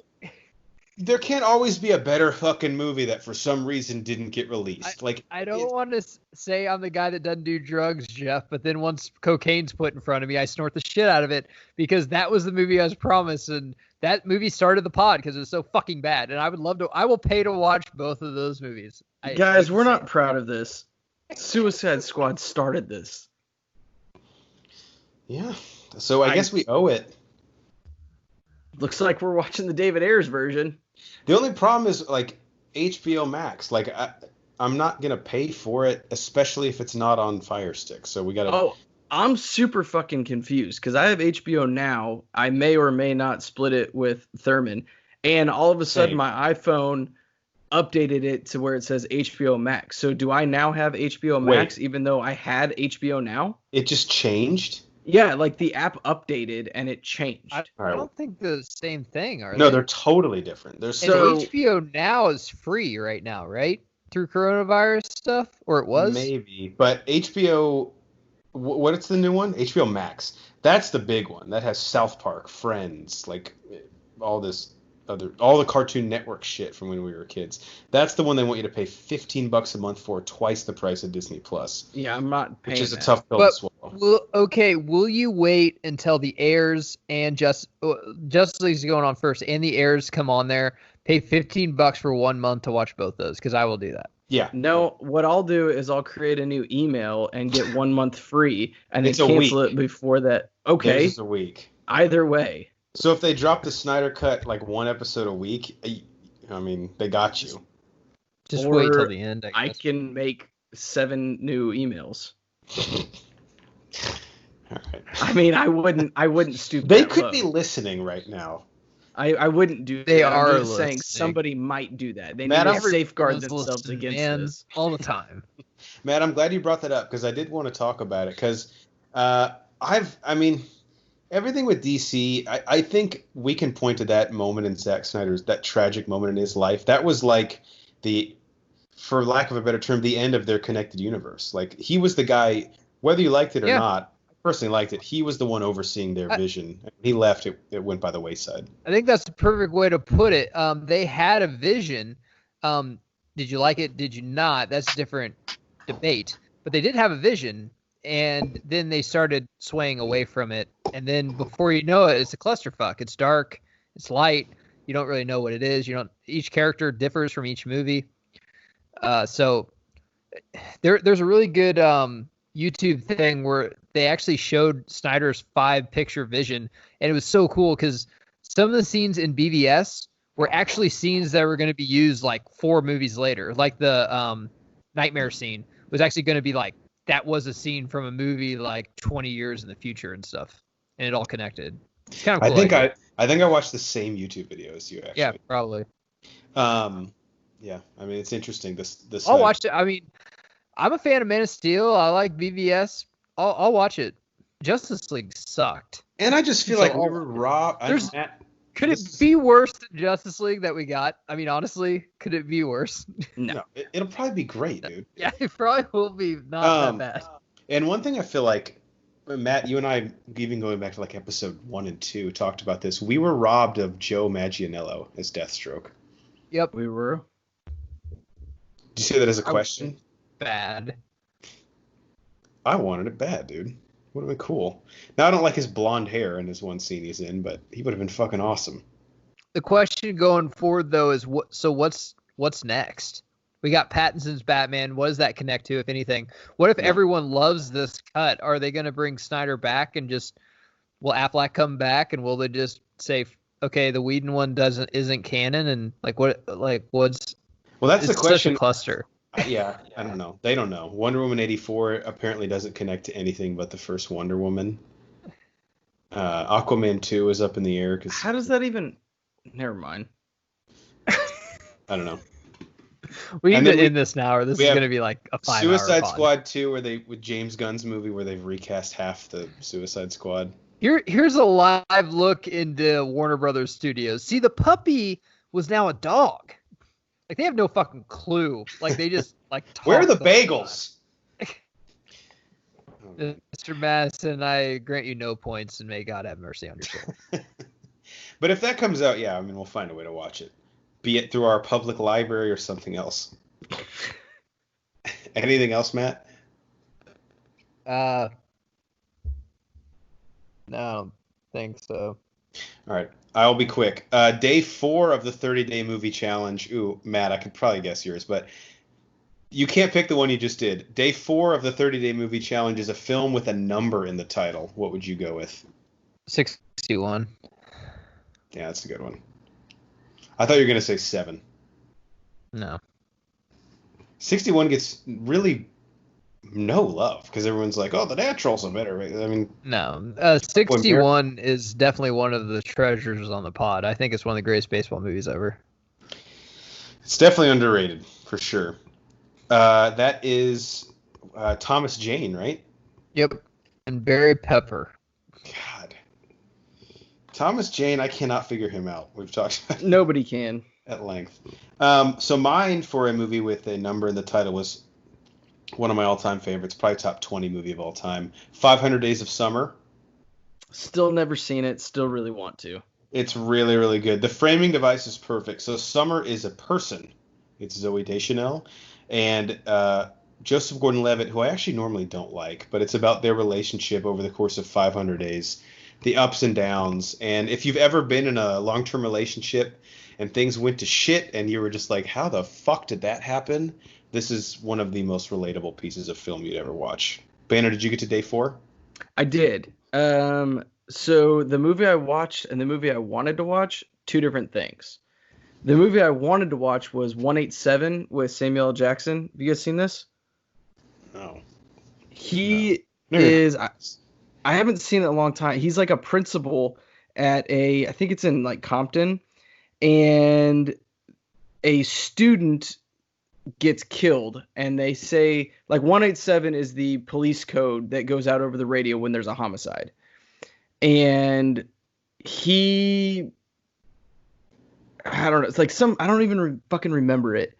[SPEAKER 1] there can't always be a better fucking movie that for some reason didn't get released.
[SPEAKER 3] I don't want to say I'm the guy that doesn't do drugs, Jeff, but then once cocaine's put in front of me, I snort the shit out of it because that was the movie I was promised, and that movie started the pod because it was so fucking bad. And I will pay to watch both of those movies.
[SPEAKER 2] Guys, we're not proud of this. Suicide Squad started this.
[SPEAKER 1] Yeah. So I guess we owe it.
[SPEAKER 2] Looks like we're watching the David Ayers version.
[SPEAKER 1] The only problem is like HBO Max. Like I'm not gonna pay for it, especially if it's not on Fire Stick. So we gotta.
[SPEAKER 2] Oh, I'm super fucking confused because I have HBO Now. I may or may not split it with Thurman, and all of a sudden my iPhone updated it to where it says HBO Max. So do I now have HBO Max even though I had HBO Now?
[SPEAKER 1] It just changed.
[SPEAKER 2] Yeah, like the app updated and it changed.
[SPEAKER 3] I don't think the same thing, are they?
[SPEAKER 1] No, they're totally different.
[SPEAKER 3] HBO Now is free right now, right? Through coronavirus stuff? Or it was?
[SPEAKER 1] Maybe. But HBO, what's the new one? HBO Max. That's the big one. That has South Park, Friends, like all the Cartoon Network shit from when we were kids. That's the one they want you to pay $15 a month for, twice the price of Disney Plus.
[SPEAKER 2] Yeah, I'm not paying
[SPEAKER 1] which is a tough pill to swallow.
[SPEAKER 3] Will you wait until the Heirs and Justice League's going on first, and the Heirs come on there? Pay $15 for 1 month to watch both those, because I will do that.
[SPEAKER 1] Yeah.
[SPEAKER 2] No, what I'll do is I'll create a new email and get 1 month free, and then cancel it before that. Okay.
[SPEAKER 1] It's a week.
[SPEAKER 2] Either way.
[SPEAKER 1] So if they drop the Snyder Cut like 1 episode a week, I mean, they got you.
[SPEAKER 3] Just wait till the end.
[SPEAKER 2] I can make 7 new emails.
[SPEAKER 1] All right.
[SPEAKER 2] I mean, I wouldn't stoop.
[SPEAKER 1] They could be listening right now.
[SPEAKER 2] I wouldn't do that.
[SPEAKER 3] They are
[SPEAKER 2] I'm just saying somebody might do that. They need
[SPEAKER 1] Matt,
[SPEAKER 2] to safeguard themselves against this
[SPEAKER 3] all the time.
[SPEAKER 1] Matt, I'm glad you brought that up because I did want to talk about it because everything with DC, I think we can point to that moment in Zack Snyder's, that tragic moment in his life. That was like for lack of a better term, the end of their connected universe. Like he was the guy, whether you liked it or not, I personally liked it. He was the one overseeing their vision. When he left, it went by the wayside.
[SPEAKER 3] I think that's the perfect way to put it. They had a vision. Did you like it? Did you not? That's a different debate. But they did have a vision. And then they started swaying away from it. And then before you know it, it's a clusterfuck. It's dark. It's light. You don't really know what it is. Each character differs from each movie. So there's a really good YouTube thing where they actually showed Snyder's 5-picture vision. And it was so cool because some of the scenes in BVS were actually scenes that were going to be used like 4 movies later. Like the Nightmare scene was actually going to be like, that was a scene from a movie like 20 years in the future and stuff, and it all connected. It's kind of cool.
[SPEAKER 1] I think I watched the same YouTube video as you actually.
[SPEAKER 3] Yeah, probably.
[SPEAKER 1] Yeah, I mean it's interesting. This
[SPEAKER 3] I'll watch it. I mean, I'm a fan of Man of Steel. I like BVS. I'll watch it. Justice League sucked.
[SPEAKER 1] And I just feel
[SPEAKER 3] So
[SPEAKER 1] like we were robbed.
[SPEAKER 3] Could it be worse than Justice League that we got? I mean, honestly, could it be worse?
[SPEAKER 1] No, it'll probably be great, dude.
[SPEAKER 3] Yeah, it probably will be not that bad.
[SPEAKER 1] And one thing I feel like, Matt, you and I, even going back to like episode 1 and 2, talked about this. We were robbed of Joe Manganiello as Deathstroke.
[SPEAKER 2] Yep, we were.
[SPEAKER 1] Did you say that as a question?
[SPEAKER 3] Bad.
[SPEAKER 1] I wanted it bad, dude. Would have been cool. Now I don't like his blonde hair in his one scene he's in, but he would have been fucking awesome.
[SPEAKER 3] The question going forward though is what's next? We got Pattinson's Batman. What does that connect to, if anything? What if everyone loves this cut? Are they going to bring Snyder back and will Affleck come back and will they just say, okay, the Whedon one isn't canon, and what's? Well,
[SPEAKER 1] that's the question.
[SPEAKER 3] Such a cluster.
[SPEAKER 1] Yeah, I don't know. They don't know. Wonder Woman 84 apparently doesn't connect to anything but the first Wonder Woman. Aquaman 2 is up in the air.
[SPEAKER 2] How does that even... Never mind.
[SPEAKER 1] I don't know.
[SPEAKER 3] We need to end this now, or this is going to be like a 5-hour
[SPEAKER 1] Suicide Squad 2, with James Gunn's movie where they've recast half the Suicide Squad.
[SPEAKER 3] Here's a live look into Warner Brothers Studios. See, the puppy was now a dog. Like, they have no fucking clue. Like, they just, talk.
[SPEAKER 1] Where are the bagels?
[SPEAKER 3] Mr. Madison, I grant you no points, and may God have mercy on your soul.
[SPEAKER 1] But if that comes out, yeah, I mean, we'll find a way to watch it. Be it through our public library or something else. Anything else, Matt?
[SPEAKER 3] No, I don't think so.
[SPEAKER 1] All right. I'll be quick. Day 4 of the 30-day movie challenge. Ooh, Matt, I could probably guess yours, but you can't pick the one you just did. Day 4 of the 30-day movie challenge is a film with a number in the title. What would you go with?
[SPEAKER 3] 61.
[SPEAKER 1] Yeah, that's a good one. I thought you were going to say 7.
[SPEAKER 3] No.
[SPEAKER 1] 61 gets really no love because everyone's like, oh, The Natural's a better. I mean,
[SPEAKER 3] no. 61 is definitely one of the treasures on the pod. I think it's one of the greatest baseball movies ever.
[SPEAKER 1] It's definitely underrated for sure. That is Thomas Jane, right?
[SPEAKER 3] Yep. And Barry Pepper.
[SPEAKER 1] God. Thomas Jane, I cannot figure him out. We've talked about it
[SPEAKER 2] Nobody can.
[SPEAKER 1] at length. So mine for a movie with a number in the title was one of my all-time favorites, probably top 20 movie of all time, 500 Days of Summer.
[SPEAKER 2] Still never seen it. Still really want to.
[SPEAKER 1] It's really, really good. The framing device is perfect. So Summer is a person. It's Zooey Deschanel. And Joseph Gordon-Levitt, who I actually normally don't like, but it's about their relationship over the course of 500 days, the ups and downs. And if you've ever been in a long-term relationship and things went to shit and you were just like, how the fuck did that happen? This is one of the most relatable pieces of film you'd ever watch. Banner, did you get to day 4?
[SPEAKER 2] I did. So the movie I watched and the movie I wanted to watch, two different things. The movie I wanted to watch was 187 with Samuel L. Jackson. Have you guys seen this?
[SPEAKER 1] No.
[SPEAKER 2] He is... I haven't seen it in a long time. He's like a principal at I think it's in like Compton, and a student gets killed, and they say like 187 is the police code that goes out over the radio when there's a homicide. And I don't know. It's like I don't even fucking remember it.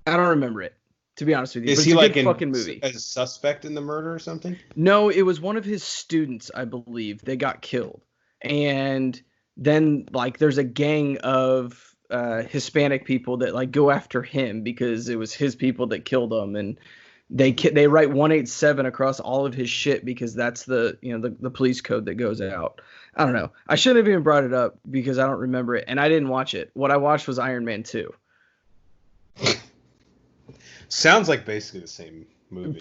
[SPEAKER 2] I don't remember it, to be honest with you.
[SPEAKER 1] Is he like
[SPEAKER 2] fucking movie?
[SPEAKER 1] As a suspect in the murder or something?
[SPEAKER 2] No, it was one of his students, I believe. They got killed. And then like there's a gang of Hispanic people that like go after him because it was his people that killed him, and they write 187 across all of his shit because that's the police code that goes out. I don't know. I shouldn't have even brought it up because I don't remember it, and I didn't watch it. What I watched was Iron Man 2.
[SPEAKER 1] Sounds like basically the same movie.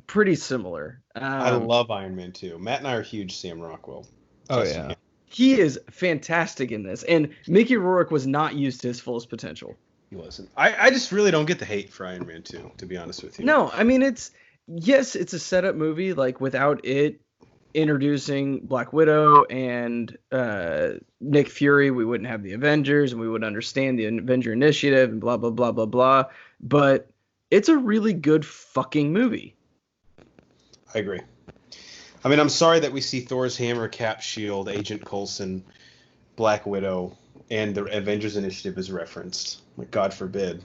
[SPEAKER 2] Pretty similar.
[SPEAKER 1] I love Iron Man 2. Matt and I are huge Sam Rockwell.
[SPEAKER 3] Oh yeah.
[SPEAKER 2] He is fantastic in this, and Mickey Rourke was not used to his fullest potential.
[SPEAKER 1] He wasn't. I just really don't get the hate for Iron Man 2, to be honest with you.
[SPEAKER 2] No, I mean it's a setup movie. Like without it introducing Black Widow and Nick Fury, we wouldn't have the Avengers, and we would understand the Avenger Initiative and blah blah blah blah blah. But it's a really good fucking movie.
[SPEAKER 1] I agree. I mean, I'm sorry that we see Thor's hammer, Cap, Shield, Agent Coulson, Black Widow, and the Avengers Initiative is referenced. Like, God forbid.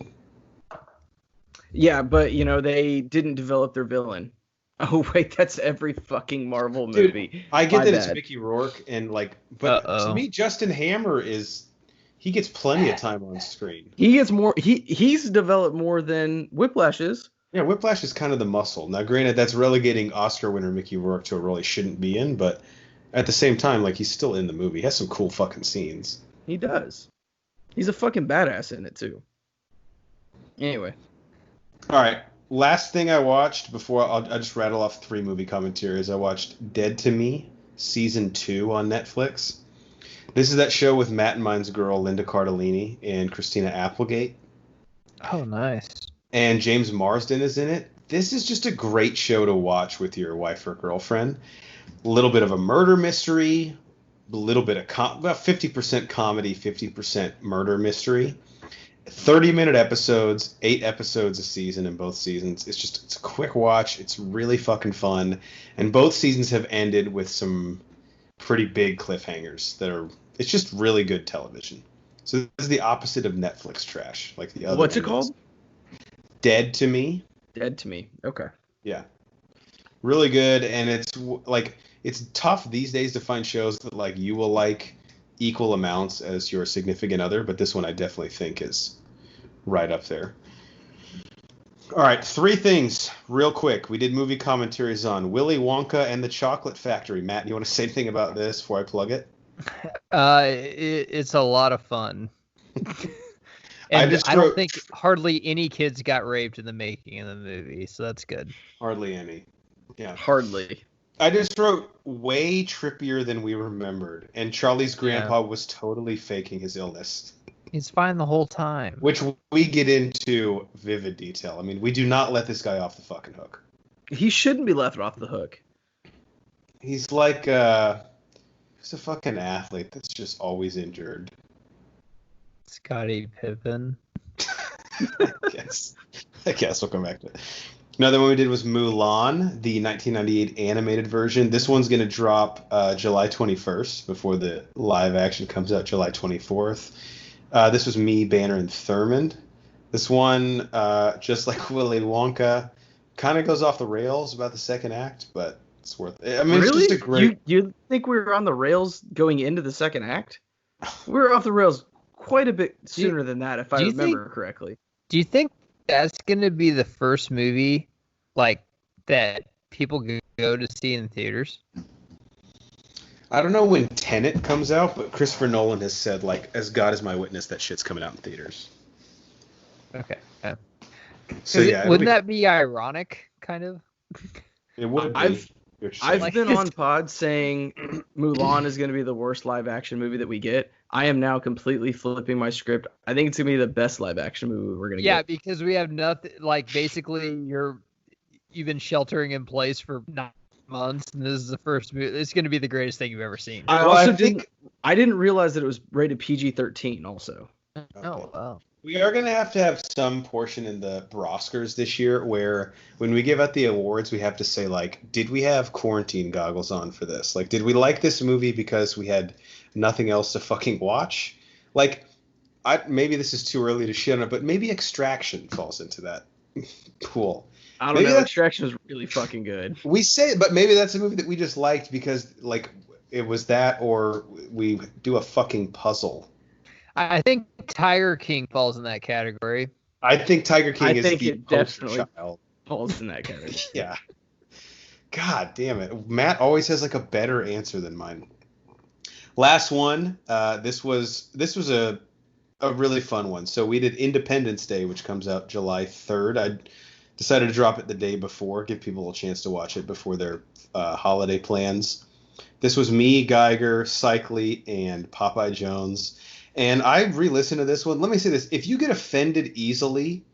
[SPEAKER 2] Yeah, but they didn't develop their villain. Oh wait, that's every fucking Marvel movie.
[SPEAKER 1] Dude, I get
[SPEAKER 2] My
[SPEAKER 1] that
[SPEAKER 2] bad.
[SPEAKER 1] it's Mickey Rourke and but to me, Justin Hammer he gets plenty of time on screen.
[SPEAKER 2] He gets more. He's developed more than Whiplash is.
[SPEAKER 1] Yeah, Whiplash is kind of the muscle. Now, granted, that's relegating Oscar winner Mickey Rourke to a role he shouldn't be in, but at the same time, like, he's still in the movie. He has some cool fucking scenes.
[SPEAKER 2] He does. He's a fucking badass in it too. Anyway.
[SPEAKER 1] All right. Last thing I watched before I'll just rattle off 3 movie commentaries. I watched Dead to Me, Season 2 on Netflix. This is that show with Matt and Mine's girl, Linda Cardellini, and Christina Applegate.
[SPEAKER 3] Oh, nice.
[SPEAKER 1] And James Marsden is in it. This is just a great show to watch with your wife or girlfriend. A little bit of a murder mystery, a little bit of about 50% comedy, 50% murder mystery. 30-minute episodes, 8 episodes a season in both seasons. It's a quick watch. It's really fucking fun. And both seasons have ended with some pretty big cliffhangers it's just really good television. So this is the opposite of Netflix trash, like the other.
[SPEAKER 2] What's it called?
[SPEAKER 1] Dead to Me.
[SPEAKER 2] Dead to Me. Okay.
[SPEAKER 1] Yeah. Really good, and it's tough these days to find shows that like you will like equal amounts as your significant other, but this one I definitely think is right up there. All right, 3 things real quick. We did movie commentaries on Willy Wonka and the Chocolate Factory. Matt, you want to say anything about this before I plug it?
[SPEAKER 3] It's a lot of fun. And I don't think hardly any kids got raped in the making of the movie, so that's good.
[SPEAKER 1] Hardly any. Yeah.
[SPEAKER 2] Hardly.
[SPEAKER 1] I just wrote way trippier than we remembered, and Charlie's grandpa was totally faking his illness.
[SPEAKER 3] He's fine the whole time.
[SPEAKER 1] Which we get into vivid detail. I mean, we do not let this guy off the fucking hook.
[SPEAKER 2] He shouldn't be left off the hook.
[SPEAKER 1] He's like he's a fucking athlete that's just always injured.
[SPEAKER 3] Scottie Pippen.
[SPEAKER 1] I guess we'll come back to it. Another one we did was Mulan, the 1998 animated version. This one's going to drop July 21st before the live action comes out July 24th. This was me, Banner, and Thurmond. This one, just like Willy Wonka, kind of goes off the rails about the second act, but it's worth it. I mean,
[SPEAKER 2] really?
[SPEAKER 1] It's just a great...
[SPEAKER 2] You think we were on the rails going into the second act? We were off the rails quite a bit sooner than that, if I remember correctly.
[SPEAKER 3] Do you think that's going to be the first movie like that people go to see in theaters?
[SPEAKER 1] I don't know when Tenet comes out, but Christopher Nolan has said, like, as God is my witness, that shit's coming out in theaters.
[SPEAKER 3] Okay.
[SPEAKER 1] So yeah,
[SPEAKER 3] wouldn't that be ironic, kind of?
[SPEAKER 1] It would be.
[SPEAKER 2] I've been on pod saying Mulan is going to be the worst live action movie that we get. I am now completely flipping my script. I think it's going to be the best live action movie we're going to get.
[SPEAKER 3] Yeah, because we have nothing, like, basically you've been sheltering in place for 9 months, and this is the first movie. It's going to be the greatest thing you've ever seen.
[SPEAKER 2] I didn't realize that it was rated PG-13 also.
[SPEAKER 3] Okay. Oh, wow.
[SPEAKER 1] We are going to have some portion in the Oscars this year where when we give out the awards, we have to say, like, did we have quarantine goggles on for this? Like, did we like this movie because we had nothing else to fucking watch? Like, maybe this is too early to shit on it, but maybe Extraction falls into that pool.
[SPEAKER 2] I don't know. Extraction was really fucking good.
[SPEAKER 1] We say it, but maybe that's a movie that we just liked because, like, it was that, or we do a fucking puzzle.
[SPEAKER 3] I think Tiger King falls in that category.
[SPEAKER 1] I think Tiger King is the poster child.
[SPEAKER 2] Falls in that category.
[SPEAKER 1] Yeah. God damn it. Matt always has like a better answer than mine. Last one. This was a really fun one. So we did Independence Day, which comes out July 3rd. I decided to drop it the day before, give people a chance to watch it before their holiday plans. This was me, Geiger, Cycly, and Popeye Jones. And I re-listened to this one. Let me say this. If you get offended easily,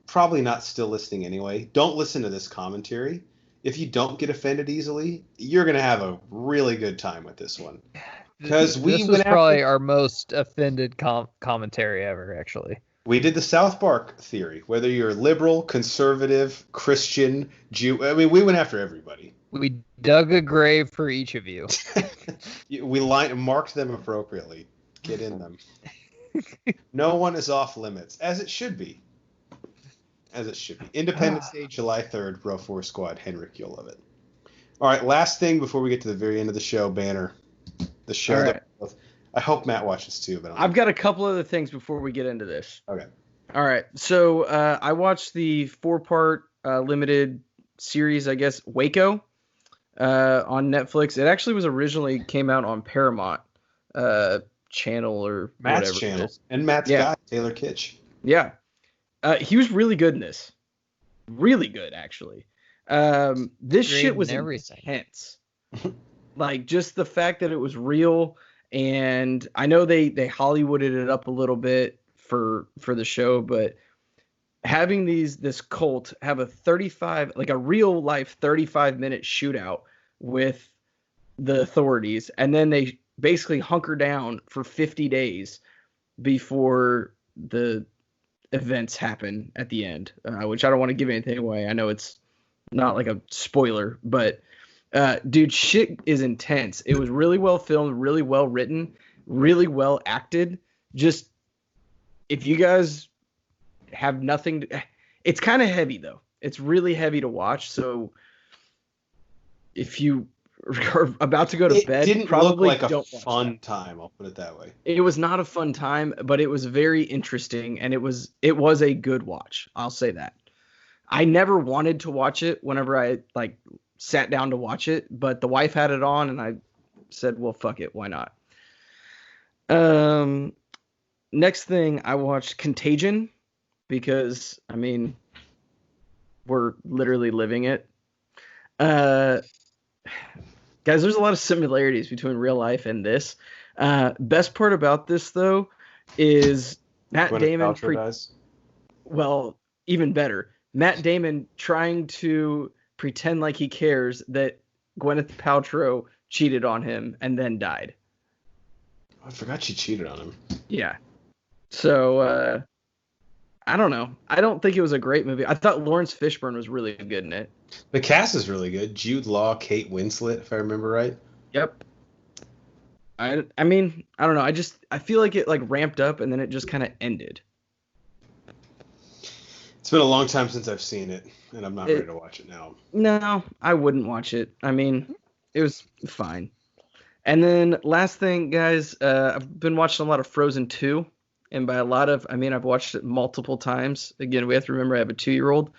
[SPEAKER 1] probably not still listening anyway. Don't listen to this commentary. If you don't get offended easily, you're going to have a really good time with this one. Because
[SPEAKER 3] this was probably our most offended commentary ever, actually.
[SPEAKER 1] We did the South Park theory. Whether you're liberal, conservative, Christian, Jew. I mean, we went after everybody.
[SPEAKER 3] We dug a grave for each of you.
[SPEAKER 1] We marked them appropriately. Get in them. No one is off limits, as it should be. As it should be. Independence Day, July 3rd, Bro Force Squad. Henrik, you'll love it. All right, last thing before we get to the very end of the show, Banner. The show
[SPEAKER 2] right.
[SPEAKER 1] that I hope Matt watches too, but
[SPEAKER 2] I've got a couple other things before we get into this.
[SPEAKER 1] Okay.
[SPEAKER 2] All right. So I watched the 4-part limited series, I guess, Waco on Netflix. It actually was originally came out on Paramount channel or
[SPEAKER 1] Matt's
[SPEAKER 2] whatever.
[SPEAKER 1] channel. And Matt's guy, Taylor Kitsch.
[SPEAKER 2] Yeah. He was really good in this. Really good, actually. This shit was intense. Like, just the fact that it was real, and I know they Hollywooded it up a little bit for the show, but having this cult have a real life 35-minute shootout with the authorities, and then they basically hunker down for 50 days before the events happen at the end, which I don't want to give anything away. I know it's not like a spoiler, but dude, shit is intense. It was really well filmed, really well written, really well acted. Just, if you guys have nothing to, it's kind of heavy though. It's really heavy to watch. So if you are about to go to bed,
[SPEAKER 1] didn't
[SPEAKER 2] probably
[SPEAKER 1] look like
[SPEAKER 2] don't
[SPEAKER 1] a fun time. I'll put it that way.
[SPEAKER 2] It was not a fun time, but it was very interesting, and it was a good watch. I'll say that. I never wanted to watch it whenever I sat down to watch it, but the wife had it on, and I said, well, fuck it, why not? Next thing, I watched Contagion, because, I mean, we're literally living it. Guys, there's a lot of similarities between real life and this. Best part about this, though, is Matt Damon... Well, even better. Matt Damon trying to pretend like he cares that Gwyneth Paltrow cheated on him and then died.
[SPEAKER 1] I forgot she cheated on him.
[SPEAKER 2] Yeah. So, I don't know. I don't think it was a great movie. I thought Lawrence Fishburne was really good in it.
[SPEAKER 1] The cast is really good. Jude Law, Kate Winslet, if I remember right.
[SPEAKER 2] Yep. I mean, I don't know. I feel like it ramped up and then it just kind of ended.
[SPEAKER 1] It's been a long time since I've seen it, and I'm not ready to watch it now.
[SPEAKER 2] No, I wouldn't watch it. I mean, it was fine. And then last thing, guys, I've been watching a lot of Frozen 2. And by a lot of, I mean, I've watched it multiple times. Again, we have to remember I have a 2-year-old.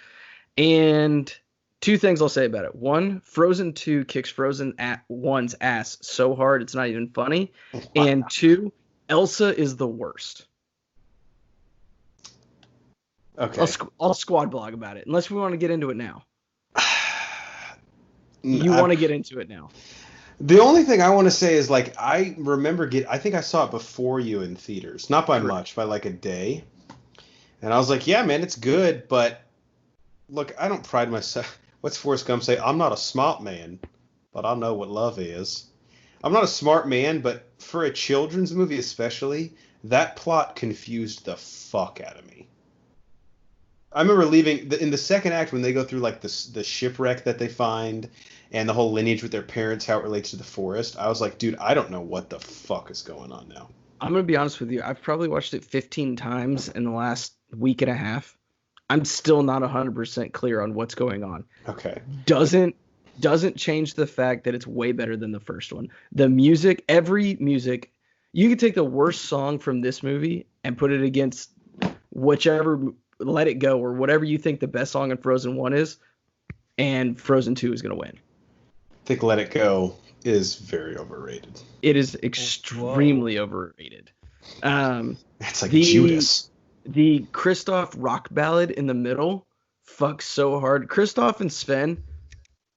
[SPEAKER 2] And two things I'll say about it. One, Frozen 2 kicks Frozen 1's ass so hard it's not even funny. Wow. And two, Elsa is the worst.
[SPEAKER 1] Okay.
[SPEAKER 2] I'll squad blog about it, unless we want to get into it now. You want to get into it now.
[SPEAKER 1] The only thing I want to say is, I remember I think I saw it before you in theaters. Not by much, by a day. And I was like, yeah, man, it's good, but look, I don't pride myself. What's Forrest Gump say? I'm not a smart man, but I know what love is. I'm not a smart man, but for a children's movie especially, that plot confused the fuck out of me. I remember leaving in the second act when they go through the shipwreck that they find and the whole lineage with their parents, how it relates to the forest. I was like, dude, I don't know what the fuck is going on now.
[SPEAKER 2] I'm going to be honest with you. I've probably watched it 15 times in the last week and a half. I'm still not 100% clear on what's going on.
[SPEAKER 1] Okay.
[SPEAKER 2] Doesn't change the fact that it's way better than the first one. The music, every music, you could take the worst song from this movie and put it against whichever Let It Go or whatever you think the best song in Frozen 1 is, and Frozen 2 is going to win.
[SPEAKER 1] I think Let It Go is very overrated.
[SPEAKER 2] It is extremely overrated.
[SPEAKER 1] It's like Judas.
[SPEAKER 2] The Kristoff rock ballad in the middle fucks so hard. Kristoff and Sven,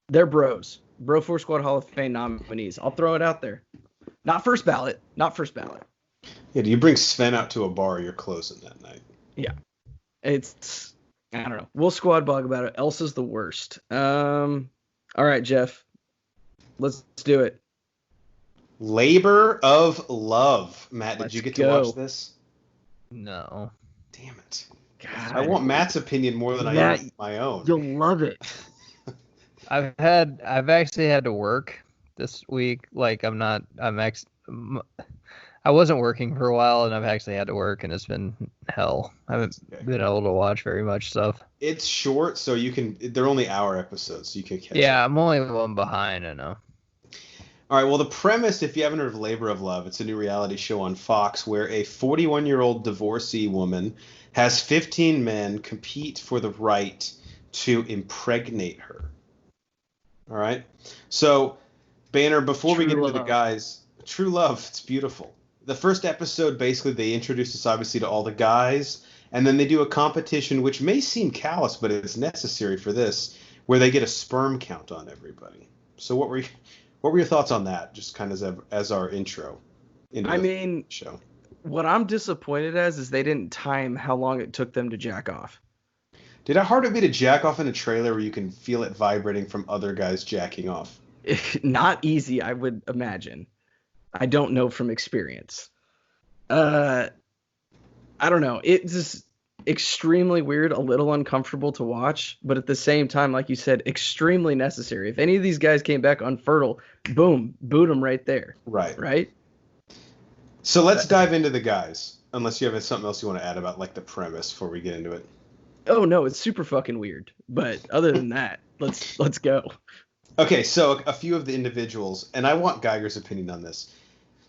[SPEAKER 2] they're bros. Bro Force Squad Hall of Fame nominees. I'll throw it out there. Not first ballot.
[SPEAKER 1] Yeah, do you bring Sven out to a bar, you're closing that night.
[SPEAKER 2] Yeah. It's, I don't know. We'll squad blog about it. Elsa's the worst. All right, Jeff. Let's do it.
[SPEAKER 1] Labor of Love. Matt, did you get to watch this?
[SPEAKER 3] No.
[SPEAKER 1] Damn it.
[SPEAKER 2] God.
[SPEAKER 1] I want Matt's opinion more than I want my own.
[SPEAKER 2] You'll love it.
[SPEAKER 3] I've actually had to work this week. Like I wasn't working for a while, and I've actually had to work, and it's been hell. I haven't been able to watch very much stuff.
[SPEAKER 1] It's short, so they're only hour episodes, so you can catch
[SPEAKER 3] Yeah,
[SPEAKER 1] up.
[SPEAKER 3] I'm only one behind, I know.
[SPEAKER 1] All right, well, the premise, if you haven't heard of Labor of Love, it's a new reality show on Fox where a 41-year-old divorcee woman has 15 men compete for the right to impregnate her. All right? So, Banner, before we get into the guys, true love, it's beautiful. The first episode, basically, they introduce us, obviously, to all the guys, and then they do a competition, which may seem callous, but it's necessary for this, where they get a sperm count on everybody. So what were your thoughts on that, just kind of as our intro into the show?
[SPEAKER 2] What I'm disappointed is they didn't time how long it took them to jack off.
[SPEAKER 1] Did it hard to be to jack off in a trailer where you can feel it vibrating from other guys jacking off?
[SPEAKER 2] Not easy, I would imagine. I don't know from experience. I don't know. It's just extremely weird, a little uncomfortable to watch, but at the same time, like you said, extremely necessary. If any of these guys came back unfertile, boom, boot them right there. Right?
[SPEAKER 1] So let's dive into the guys, unless you have something else you want to add about like the premise before we get into it.
[SPEAKER 2] Oh no, it's super fucking weird. But other than that, let's go.
[SPEAKER 1] Okay, so a few of the individuals, and I want Geiger's opinion on this.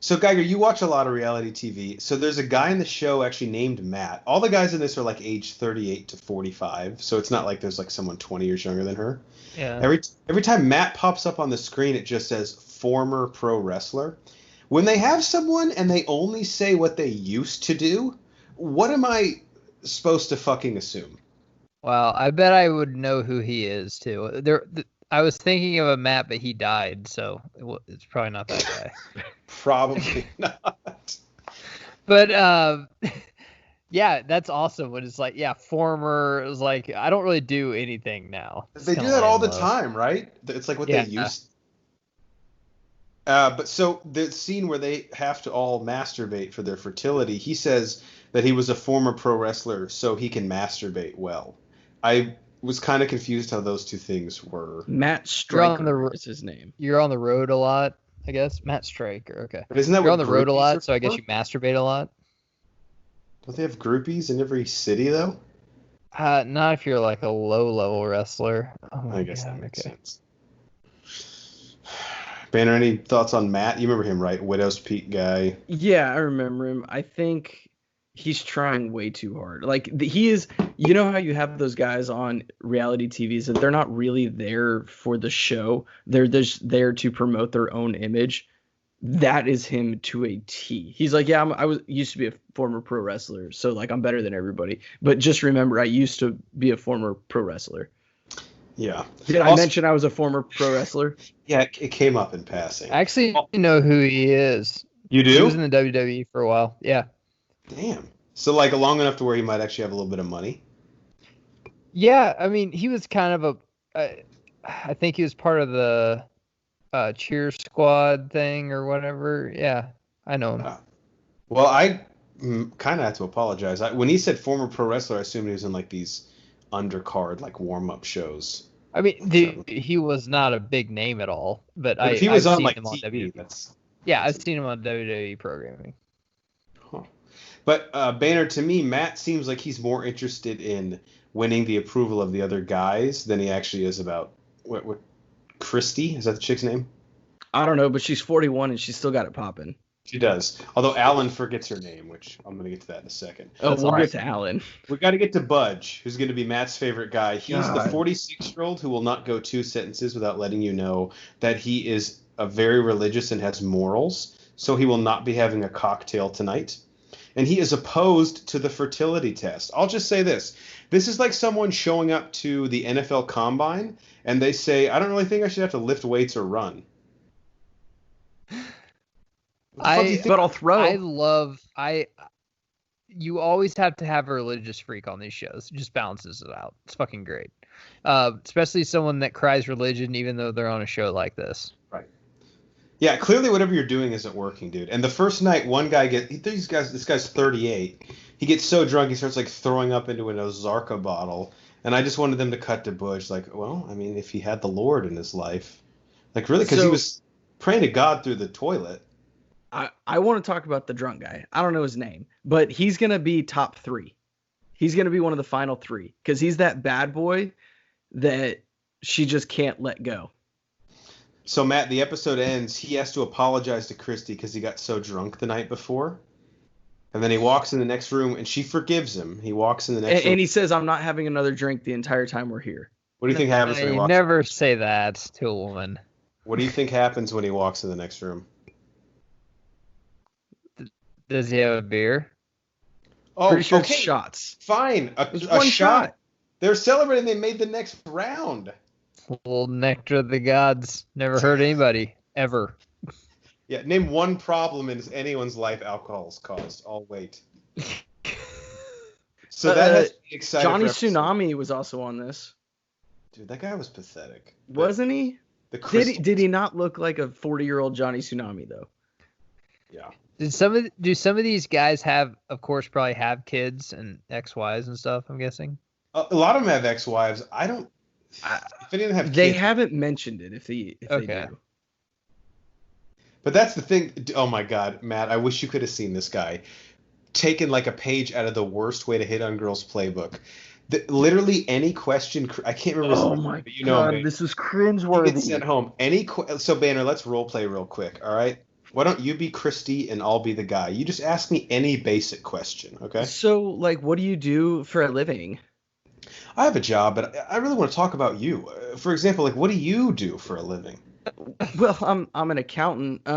[SPEAKER 1] So Geiger, you watch a lot of reality TV. So there's a guy in the show actually named Matt. All the guys in this are like age 38 to 45. So it's not like there's like someone 20 years younger than her.
[SPEAKER 3] Yeah.
[SPEAKER 1] Every time Matt pops up on the screen, it just says former pro wrestler. When they have someone and they only say what they used to do, what am I supposed to fucking assume?
[SPEAKER 3] Well, I bet I would know who he is too. I was thinking of a Matt, but he died, so it's probably not that guy.
[SPEAKER 1] Probably not.
[SPEAKER 3] But yeah, that's awesome. When it's like, yeah, former. It was like, I don't really do anything now.
[SPEAKER 1] They do that all the time, right? It's like what they used. But so the scene where they have to all masturbate for their fertility, he says that he was a former pro wrestler, so he can masturbate well. I was kind of confused how those two things were.
[SPEAKER 2] Matt Stryker is his name.
[SPEAKER 3] You're on the road a lot, I guess. Matt Stryker, okay.
[SPEAKER 1] But isn't that
[SPEAKER 3] you're on the road a lot, so I guess you masturbate a lot?
[SPEAKER 1] Don't they have groupies in every city, though?
[SPEAKER 3] Not if you're like a low-level wrestler. Oh
[SPEAKER 1] I guess that makes sense. Banner, any thoughts on Matt? You remember him, right? Widow's Peak guy.
[SPEAKER 2] Yeah, I remember him. I think he's trying way too hard. Like he is, you know how you have those guys on reality TVs that they're not really there for the show. They're just there to promote their own image. That is him to a T. He's like, yeah, I used to be a former pro wrestler, so like I'm better than everybody. But just remember, I used to be a former pro wrestler.
[SPEAKER 1] Yeah.
[SPEAKER 2] Did I mention I was a former pro wrestler?
[SPEAKER 1] Yeah, it came up in passing.
[SPEAKER 3] I actually know who he is.
[SPEAKER 1] You do?
[SPEAKER 3] He was in the WWE for a while. Yeah.
[SPEAKER 1] Damn. So like long enough to where he might actually have a little bit of money?
[SPEAKER 3] Yeah, I mean, he was kind of I think he was part of the cheer squad thing or whatever. Yeah, I know him.
[SPEAKER 1] Well, I kind of have to apologize. When he said former pro wrestler, I assumed he was in like these undercard like warm-up shows.
[SPEAKER 3] I mean, he was not a big name at all, but
[SPEAKER 1] if he was
[SPEAKER 3] I've
[SPEAKER 1] on
[SPEAKER 3] seen
[SPEAKER 1] like
[SPEAKER 3] him
[SPEAKER 1] TV,
[SPEAKER 3] on WWE.
[SPEAKER 1] that's
[SPEAKER 3] Yeah, I've seen him on WWE programming.
[SPEAKER 1] Huh. But Banner, to me, Matt seems like he's more interested in winning the approval of the other guys than he actually is about what Christy, is that the chick's name?
[SPEAKER 2] I don't know, but she's 41 and she's still got it popping.
[SPEAKER 1] She does. Although Alan forgets her name, which I'm going to get to that in a second.
[SPEAKER 2] Oh, we'll get to Alan.
[SPEAKER 1] We got to get to Budge, who's going to be Matt's favorite guy. He's the 46-year-old who will not go 2 sentences without letting you know that he is a very religious and has morals, so he will not be having a cocktail tonight. And he is opposed to the fertility test. I'll just say this. This is like someone showing up to the NFL Combine, and they say, I don't really think I should have to lift weights or run.
[SPEAKER 2] But I'll throw.
[SPEAKER 3] You always have to have a religious freak on these shows. It just balances it out. It's fucking great. Especially someone that cries religion even though they're on a show like this.
[SPEAKER 1] Right. Yeah, clearly whatever you're doing isn't working, dude. And the first night, one guy this guy's 38. He gets so drunk he starts like throwing up into an Ozarka bottle. And I just wanted them to cut to Butch, like, well, I mean, if he had the Lord in his life, like really, because he was praying to God through the toilet.
[SPEAKER 2] I want to talk about the drunk guy. I don't know his name, but he's gonna be top 3. He's gonna be one of the final 3 because he's that bad boy that she just can't let go.
[SPEAKER 1] So Matt, the episode ends. He has to apologize to Christy because he got so drunk the night before. And then he walks in the next room, and she forgives him. He walks in the next room.
[SPEAKER 2] And he says, I'm not having another drink the entire time we're here.
[SPEAKER 1] What do you think happens when he walks
[SPEAKER 3] never say that to a woman.
[SPEAKER 1] What do you think happens when he walks in the next room?
[SPEAKER 3] Does he have a beer?
[SPEAKER 1] Oh,
[SPEAKER 2] Pretty sure
[SPEAKER 1] okay.
[SPEAKER 2] it's shots.
[SPEAKER 1] Fine. A
[SPEAKER 2] one
[SPEAKER 1] shot. They're celebrating they made the next round.
[SPEAKER 3] A little nectar of the gods. Never hurt anybody. Ever.
[SPEAKER 1] Yeah, name one problem in anyone's life alcohol's caused. I'll wait. So that has me excited.
[SPEAKER 2] Johnny Tsunami was also on this.
[SPEAKER 1] Dude, that guy was pathetic.
[SPEAKER 2] Wasn't he? Did he not look like a 40-year-old Johnny Tsunami though?
[SPEAKER 1] Yeah.
[SPEAKER 3] Do some of these guys have, of course, probably have kids and ex-wives and stuff? I'm guessing.
[SPEAKER 1] A lot of them have ex-wives. I don't. If any of them have kids,
[SPEAKER 2] they haven't mentioned it. If they do.
[SPEAKER 1] But that's the thing. Oh my God, Matt! I wish you could have seen this guy taking like a page out of the worst way to hit on girls playbook. Literally any question. I can't remember.
[SPEAKER 2] Oh my God, this is cringeworthy.
[SPEAKER 1] He gets sent home. So Banner, let's role play real quick. All right. Why don't you be Christy and I'll be the guy? You just ask me any basic question, okay?
[SPEAKER 2] So, like, what do you do for a living?
[SPEAKER 1] I have a job, but I really want to talk about you. For example, like, what do you do for a living?
[SPEAKER 2] Well, I'm an accountant.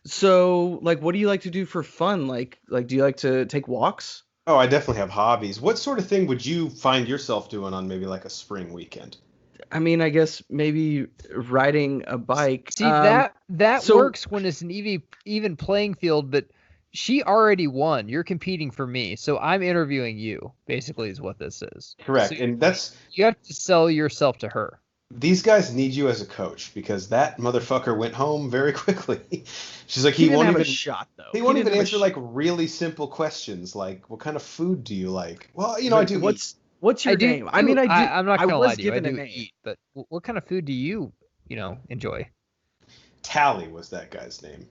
[SPEAKER 2] So, like, what do you like to do for fun? Like, do you like to take walks?
[SPEAKER 1] Oh, I definitely have hobbies. What sort of thing would you find yourself doing on maybe like a spring weekend?
[SPEAKER 2] I mean, I guess maybe riding a bike.
[SPEAKER 3] See, that works when it's an even playing field, but she already won. You're competing for me, so I'm interviewing you, basically is what this is.
[SPEAKER 1] Correct,
[SPEAKER 3] so
[SPEAKER 1] and that's...
[SPEAKER 3] You have to sell yourself to her.
[SPEAKER 1] These guys need you as a coach because that motherfucker went home very quickly. She's like,
[SPEAKER 2] he won't even have a shot, though.
[SPEAKER 1] He won't even answer like really simple questions like, what kind of food do you like? Well, I do eat.
[SPEAKER 2] What's your name? I mean,
[SPEAKER 3] I'm not gonna lie to you. I do
[SPEAKER 2] name.
[SPEAKER 3] eat, but what kind of food do you enjoy?
[SPEAKER 1] Tally was that guy's name.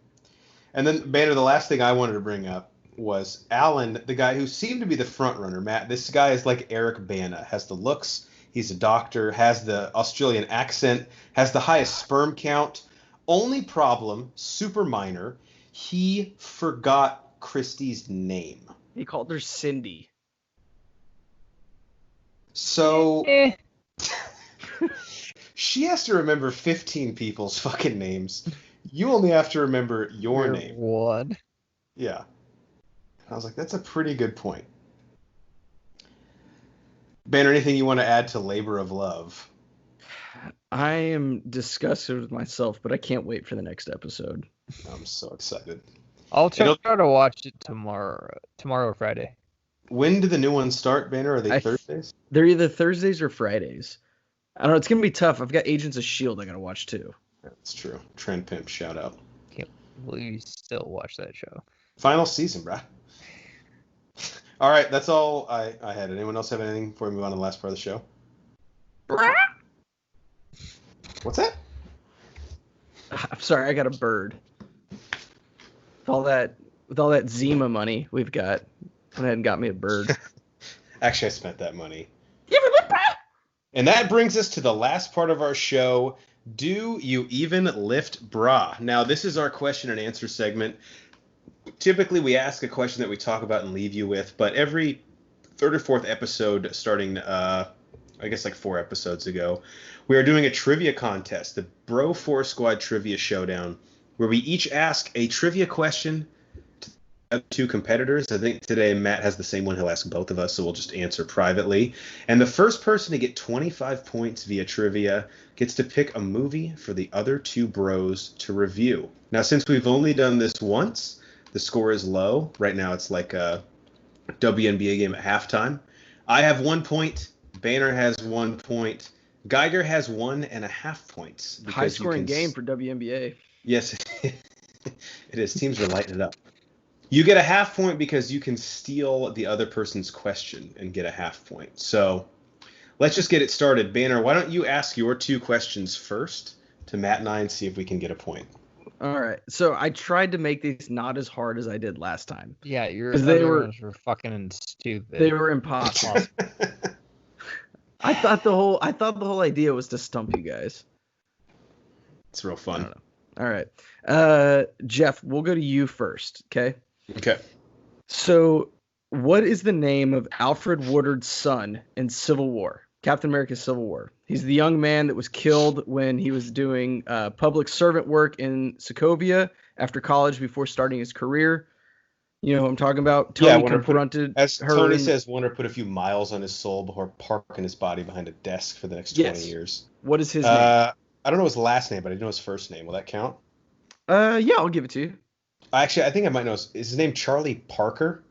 [SPEAKER 1] And then Banner, the last thing I wanted to bring up was Alan, the guy who seemed to be the front runner. Matt, this guy is like Eric Bana, has the looks, he's a doctor, has the Australian accent, has the highest sperm count. Only problem, super minor, he forgot Christie's name.
[SPEAKER 2] He called her Cindy.
[SPEAKER 1] So she has to remember 15 people's fucking names. You only have to remember your name.
[SPEAKER 3] One.
[SPEAKER 1] Yeah. I was like, that's a pretty good point. Banner, anything you want to add to Labor of Love?
[SPEAKER 2] I am disgusted with myself, but I can't wait for the next episode.
[SPEAKER 1] I'm so excited.
[SPEAKER 3] I'll try to watch it tomorrow or Friday.
[SPEAKER 1] When do the new ones start, Banner? Are they Thursdays?
[SPEAKER 2] They're either Thursdays or Fridays. I don't know. It's going to be tough. I've got Agents of S.H.I.E.L.D. I got to watch, too.
[SPEAKER 1] That's true. Trend Pimp, shout out.
[SPEAKER 3] Can't believe you still watch that show. Final
[SPEAKER 1] season, bruh. All right, that's all I had. Anyone else have anything before we move on to the last part of the show? What's that?
[SPEAKER 2] I'm sorry, I got a bird. With all that Zima money we've got, I went ahead and got me a bird.
[SPEAKER 1] Actually, I spent that money. And that brings us to the last part of our show. Do you even lift bra? Now, this is our question and answer segment. Typically, we ask a question that we talk about and leave you with, but every third or fourth episode, starting, I guess like 4 episodes ago, we are doing a trivia contest, the Bro 4 Squad Trivia Showdown, where we each ask a trivia question to the other 2 competitors. I think today Matt has the same one. He'll ask both of us, so we'll just answer privately. And the first person to get 25 points via trivia gets to pick a movie for the other 2 bros to review. Now, since we've only done this once, the score is low. Right now it's like a WNBA game at halftime. I have 1 point. Banner has 1 point. Geiger has 1.5 points.
[SPEAKER 2] High scoring game for WNBA.
[SPEAKER 1] Yes, it is. Teams are lighting it up. You get a half point because you can steal the other person's question and get a half point. So let's just get it started. Banner, why don't you ask your 2 questions first to Matt and I and see if we can get a point.
[SPEAKER 2] All right. So I tried to make these not as hard as I did last time.
[SPEAKER 3] Yeah, your
[SPEAKER 2] they
[SPEAKER 3] other ones were fucking stupid.
[SPEAKER 2] They were impossible. I thought the whole idea was to stump you guys.
[SPEAKER 1] It's real fun.
[SPEAKER 2] All right. Jeff, we'll go to you first, okay?
[SPEAKER 1] Okay.
[SPEAKER 2] So, what is the name of Alfred Woodard's son in Civil War? Captain America's Civil War. He's the young man that was killed when he was doing public servant work in Sokovia after college before starting his career. You know who I'm talking about? Tony confronted
[SPEAKER 1] as
[SPEAKER 2] her.
[SPEAKER 1] Tony says, Wonder put a few miles on his soul before parking his body behind a desk for the next 20 years.
[SPEAKER 2] What is his name?
[SPEAKER 1] I don't know his last name, but I know his first name. Will that count?
[SPEAKER 2] Yeah, I'll give it to you.
[SPEAKER 1] Actually, I think I might know. Is his name Charlie Parker?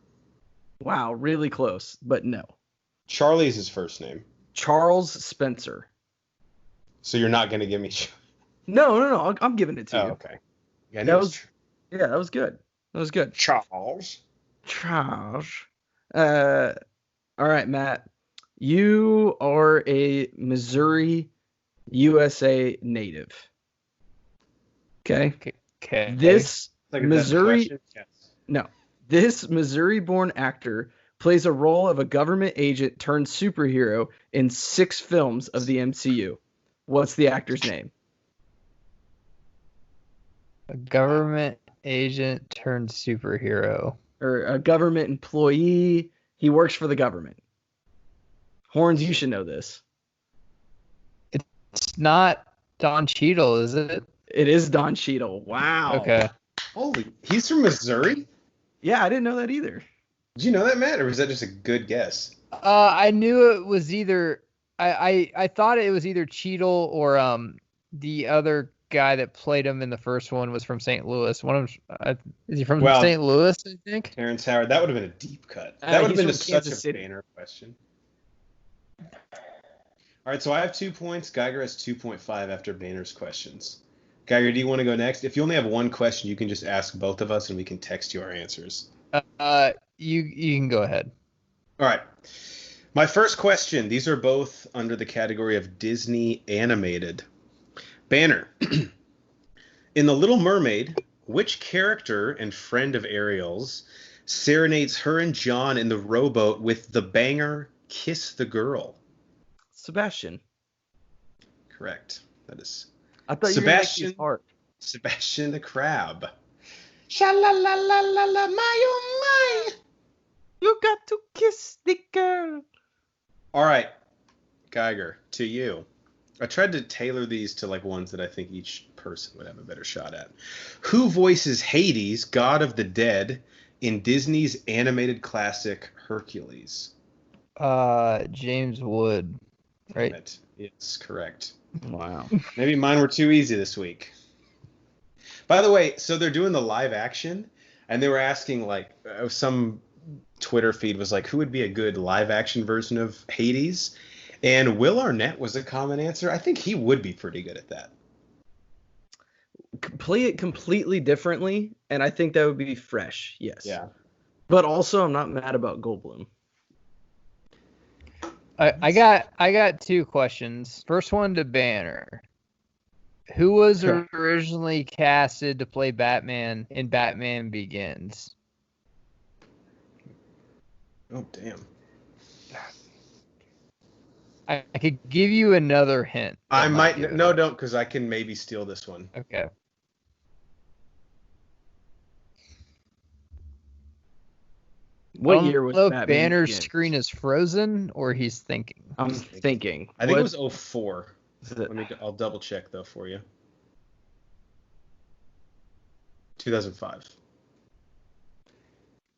[SPEAKER 2] Wow, really close, but no.
[SPEAKER 1] Charlie is his first name.
[SPEAKER 2] Charles Spencer.
[SPEAKER 1] So you're not going to give me...
[SPEAKER 2] No. I'm giving it to you.
[SPEAKER 1] Okay. Yeah,
[SPEAKER 2] that was good. That was good.
[SPEAKER 1] Charles.
[SPEAKER 2] All right, Matt. You are a Missouri, USA native. Okay. This Missouri...
[SPEAKER 1] Yes.
[SPEAKER 2] No. This Missouri-born actor plays a role of a government agent turned superhero in 6 films of the MCU. What's the actor's name?
[SPEAKER 3] A government agent turned superhero.
[SPEAKER 2] Or a government employee. He works for the government. Horns, you should know this.
[SPEAKER 3] It's not Don Cheadle, is it?
[SPEAKER 2] It is Don Cheadle. Wow.
[SPEAKER 3] Okay.
[SPEAKER 1] Holy, he's from Missouri?
[SPEAKER 2] Yeah, I didn't know that either.
[SPEAKER 1] Did you know that, Matt, or was that just a good guess?
[SPEAKER 3] I knew it was either I thought it was either Cheadle or the other guy that played him in the first one was from St. Louis. One of them, is he from St. Louis? I think.
[SPEAKER 1] Terrence Howard. That would have been a deep cut. That would have been such a Banner question. All right, so I have 2 points. Geiger has 2.5 after Banner's questions. Geiger, do you want to go next? If you only have one question, you can just ask both of us, and we can text you our answers.
[SPEAKER 3] You can go ahead.
[SPEAKER 1] All right. My first question. These are both under the category of Disney animated. Banner. In The Little Mermaid, which character and friend of Ariel's serenades her and John in the rowboat with the banger "Kiss the Girl"?
[SPEAKER 2] Sebastian.
[SPEAKER 1] Correct. That is
[SPEAKER 2] I thought
[SPEAKER 1] Sebastian.
[SPEAKER 2] You were going to make these hard.
[SPEAKER 1] Sebastian the Crab. Sha-la-la-la-la-la, my oh my.
[SPEAKER 2] You got to kiss the girl.
[SPEAKER 1] All right, Geiger, to you. I tried to tailor these to like ones that I think each person would have a better shot at. Who voices Hades, god of the dead, in Disney's animated classic Hercules?
[SPEAKER 3] James Wood, right?
[SPEAKER 1] That is correct.
[SPEAKER 2] Wow.
[SPEAKER 1] Maybe mine were too easy this week. By the way, so they're doing the live action, and they were asking, like, some Twitter feed was like, who would be a good live action version of Hades? And Will Arnett was a common answer. I think he would be pretty good at that.
[SPEAKER 2] Play it completely differently, and I think that would be fresh, yes.
[SPEAKER 1] Yeah.
[SPEAKER 2] But also, I'm not mad about Goldblum.
[SPEAKER 3] I got 2 questions. First one to Banner. Who was originally casted to play Batman in Batman Begins?
[SPEAKER 1] Oh, damn.
[SPEAKER 3] I could give you another hint.
[SPEAKER 1] I might. No, don't, because I can maybe steal this one.
[SPEAKER 3] Okay.
[SPEAKER 2] What year was Batman
[SPEAKER 3] Banner's
[SPEAKER 2] Begins?
[SPEAKER 3] screen is frozen or he's thinking?
[SPEAKER 2] I'm thinking.
[SPEAKER 1] I think it was 04.
[SPEAKER 2] It?
[SPEAKER 1] I'll double check though for you. 2005.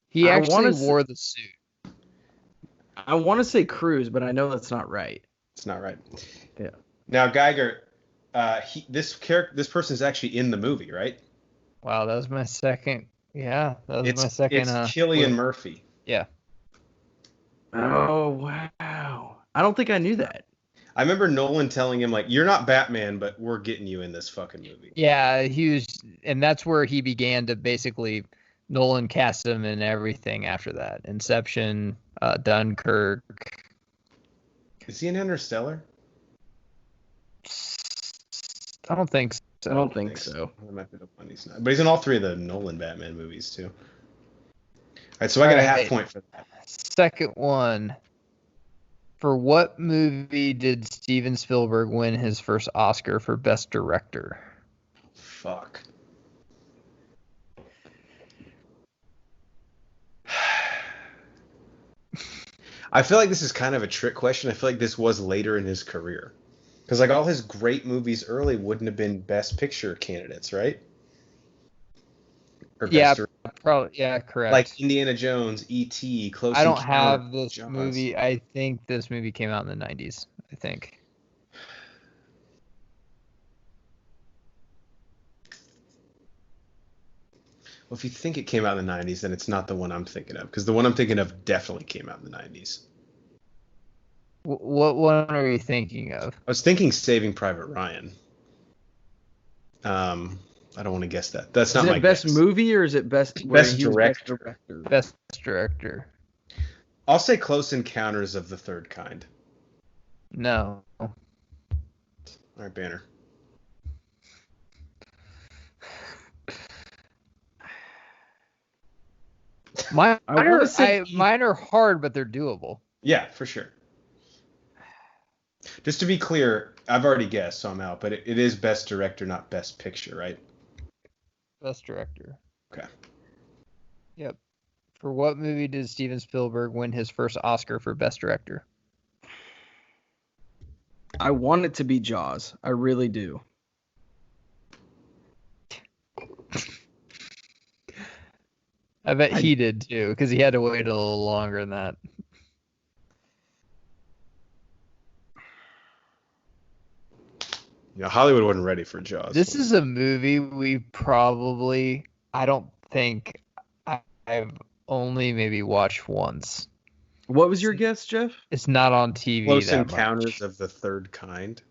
[SPEAKER 3] He
[SPEAKER 2] I
[SPEAKER 3] actually
[SPEAKER 2] wanna
[SPEAKER 3] wore the suit.
[SPEAKER 2] I want to say Cruise, but I know that's not right.
[SPEAKER 1] It's not right.
[SPEAKER 2] Yeah.
[SPEAKER 1] Now Geiger, this person's actually in the movie, right?
[SPEAKER 3] Wow, that was my second. Yeah, that was my second.
[SPEAKER 1] It's Cillian Murphy.
[SPEAKER 3] Yeah.
[SPEAKER 2] Oh, wow. I don't think I knew that.
[SPEAKER 1] I remember Nolan telling him, like, you're not Batman, but we're getting you in this fucking movie.
[SPEAKER 3] Yeah, he was, and that's where he began to basically, Nolan cast him in everything after that. Inception, Dunkirk.
[SPEAKER 1] Is he in Interstellar?
[SPEAKER 3] I don't think so.
[SPEAKER 2] I don't think so.
[SPEAKER 1] I might be the one he's not. But he's in all 3 of the Nolan Batman movies, too. All right, so I got a half point for that.
[SPEAKER 3] Second one. For what movie did Steven Spielberg win his first Oscar for Best Director?
[SPEAKER 1] Fuck. I feel like this is kind of a trick question. I feel like this was later in his career. Because like all his great movies early wouldn't have been Best Picture candidates, right? Or
[SPEAKER 3] Yeah,
[SPEAKER 1] Best
[SPEAKER 3] probably. Yeah, correct.
[SPEAKER 1] Like Indiana Jones, E.T., Close
[SPEAKER 3] I don't
[SPEAKER 1] Encounter,
[SPEAKER 3] have this
[SPEAKER 1] Jaws.
[SPEAKER 3] movie. I think this movie came out in the 90s. I think.
[SPEAKER 1] Well, if you think it came out in the 90s, then it's not the one I'm thinking of. Because the one I'm thinking of definitely came out in the 90s.
[SPEAKER 3] What one are you thinking of?
[SPEAKER 1] I was thinking Saving Private Ryan. I don't want to guess that. That's not my
[SPEAKER 2] best
[SPEAKER 1] guess.
[SPEAKER 2] movie or is it best
[SPEAKER 1] Director?
[SPEAKER 3] Best director.
[SPEAKER 1] I'll say Close Encounters of the Third Kind.
[SPEAKER 3] No.
[SPEAKER 1] All right, Banner.
[SPEAKER 3] Mine are hard, but they're doable.
[SPEAKER 1] Yeah, for sure. Just to be clear, I've already guessed, so I'm out. But it is Best Director, not Best Picture, right?
[SPEAKER 3] Best director.
[SPEAKER 1] Okay.
[SPEAKER 3] Yep. For what movie did Steven Spielberg win his first Oscar for Best Director?
[SPEAKER 2] I want it to be Jaws. I really do.
[SPEAKER 3] I bet he did too, because he had to wait a little longer than that.
[SPEAKER 1] Yeah, Hollywood wasn't ready for Jaws.
[SPEAKER 3] This is a movie I don't think I've only maybe watched once.
[SPEAKER 2] What was your guess, Jeff?
[SPEAKER 3] It's not on TV.
[SPEAKER 1] Close
[SPEAKER 3] that
[SPEAKER 1] Encounters
[SPEAKER 3] much.
[SPEAKER 1] of the Third Kind.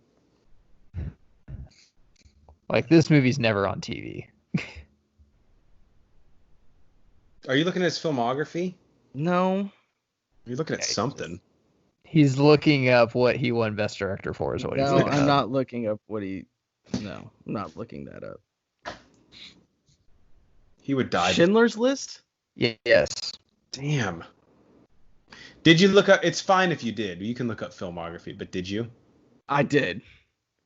[SPEAKER 3] Like, this movie's never on TV.
[SPEAKER 1] Are you looking at his filmography?
[SPEAKER 2] No.
[SPEAKER 1] You're looking at something.
[SPEAKER 3] He's looking up what he won Best Director for. Is what he's looking
[SPEAKER 2] I'm
[SPEAKER 3] up.
[SPEAKER 2] not looking up what he. No, I'm not looking that up.
[SPEAKER 1] He would die.
[SPEAKER 2] Schindler's List?
[SPEAKER 3] Yes.
[SPEAKER 1] Damn. Did you look up? It's fine if you did. You can look up filmography, but did you?
[SPEAKER 2] I did.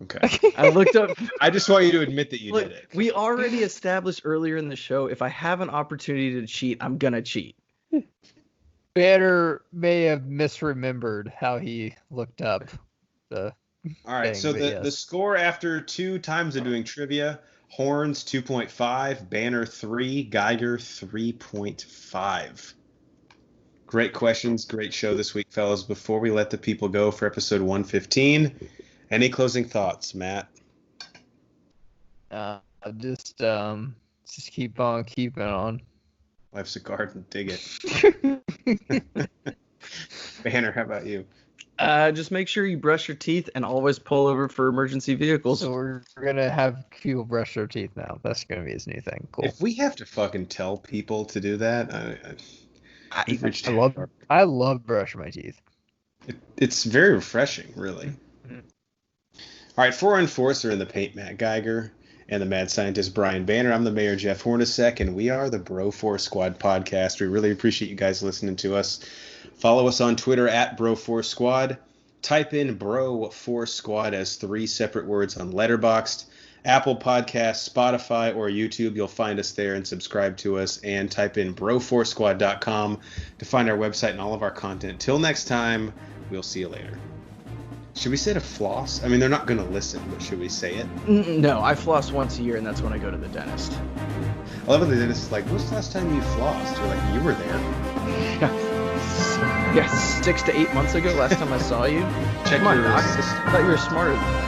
[SPEAKER 1] Okay.
[SPEAKER 2] I looked up.
[SPEAKER 1] I just want you to admit that you
[SPEAKER 2] Look,
[SPEAKER 1] did it.
[SPEAKER 2] we already established earlier in the show, if I have an opportunity to cheat, I'm gonna cheat.
[SPEAKER 3] Banner may have misremembered how he looked up the.
[SPEAKER 1] All right,
[SPEAKER 3] thing,
[SPEAKER 1] so
[SPEAKER 3] but
[SPEAKER 1] the score after 2 times of doing trivia: Horns 2.5, Banner 3, Geiger 3.5. Great questions, great show this week, fellas. Before we let the people go for episode 115, any closing thoughts, Matt?
[SPEAKER 3] Just keep on keeping on.
[SPEAKER 1] Life's a garden, dig it. Banner, how about you?
[SPEAKER 2] Just make sure you brush your teeth and always pull over for emergency vehicles.
[SPEAKER 3] So we're gonna have people brush their teeth now. That's gonna be his new thing. Cool.
[SPEAKER 1] If we have to fucking tell people to do that,
[SPEAKER 3] I love brushing my teeth.
[SPEAKER 1] It's very refreshing, really.
[SPEAKER 3] Mm-hmm.
[SPEAKER 1] All right, for Enforcer in the paint, Matt Geiger, and the mad scientist Brian Banner. I'm the mayor, Jeff Hornacek, and we are the Bro Force Squad podcast. We really appreciate you guys listening to us. Follow us on Twitter at Bro Force Squad. Type in Bro Force Squad as 3 separate words on Letterboxd. Apple Podcasts, Spotify, or YouTube. You'll find us there and subscribe to us. And type in broforcesquad.com to find our website and all of our content. Till next time, we'll see you later. Should we say to floss? I mean, they're not going to listen, but should we say it?
[SPEAKER 2] No, I floss once a year, and that's when I go to the dentist.
[SPEAKER 1] I love when the dentist is like, when's the last time you flossed? You're like, you were there.
[SPEAKER 2] Yeah, 6 to 8 months ago, last time I saw you.
[SPEAKER 1] Check
[SPEAKER 2] Come on,
[SPEAKER 1] your
[SPEAKER 2] Doc.
[SPEAKER 1] system.
[SPEAKER 2] I thought you were smarter than that.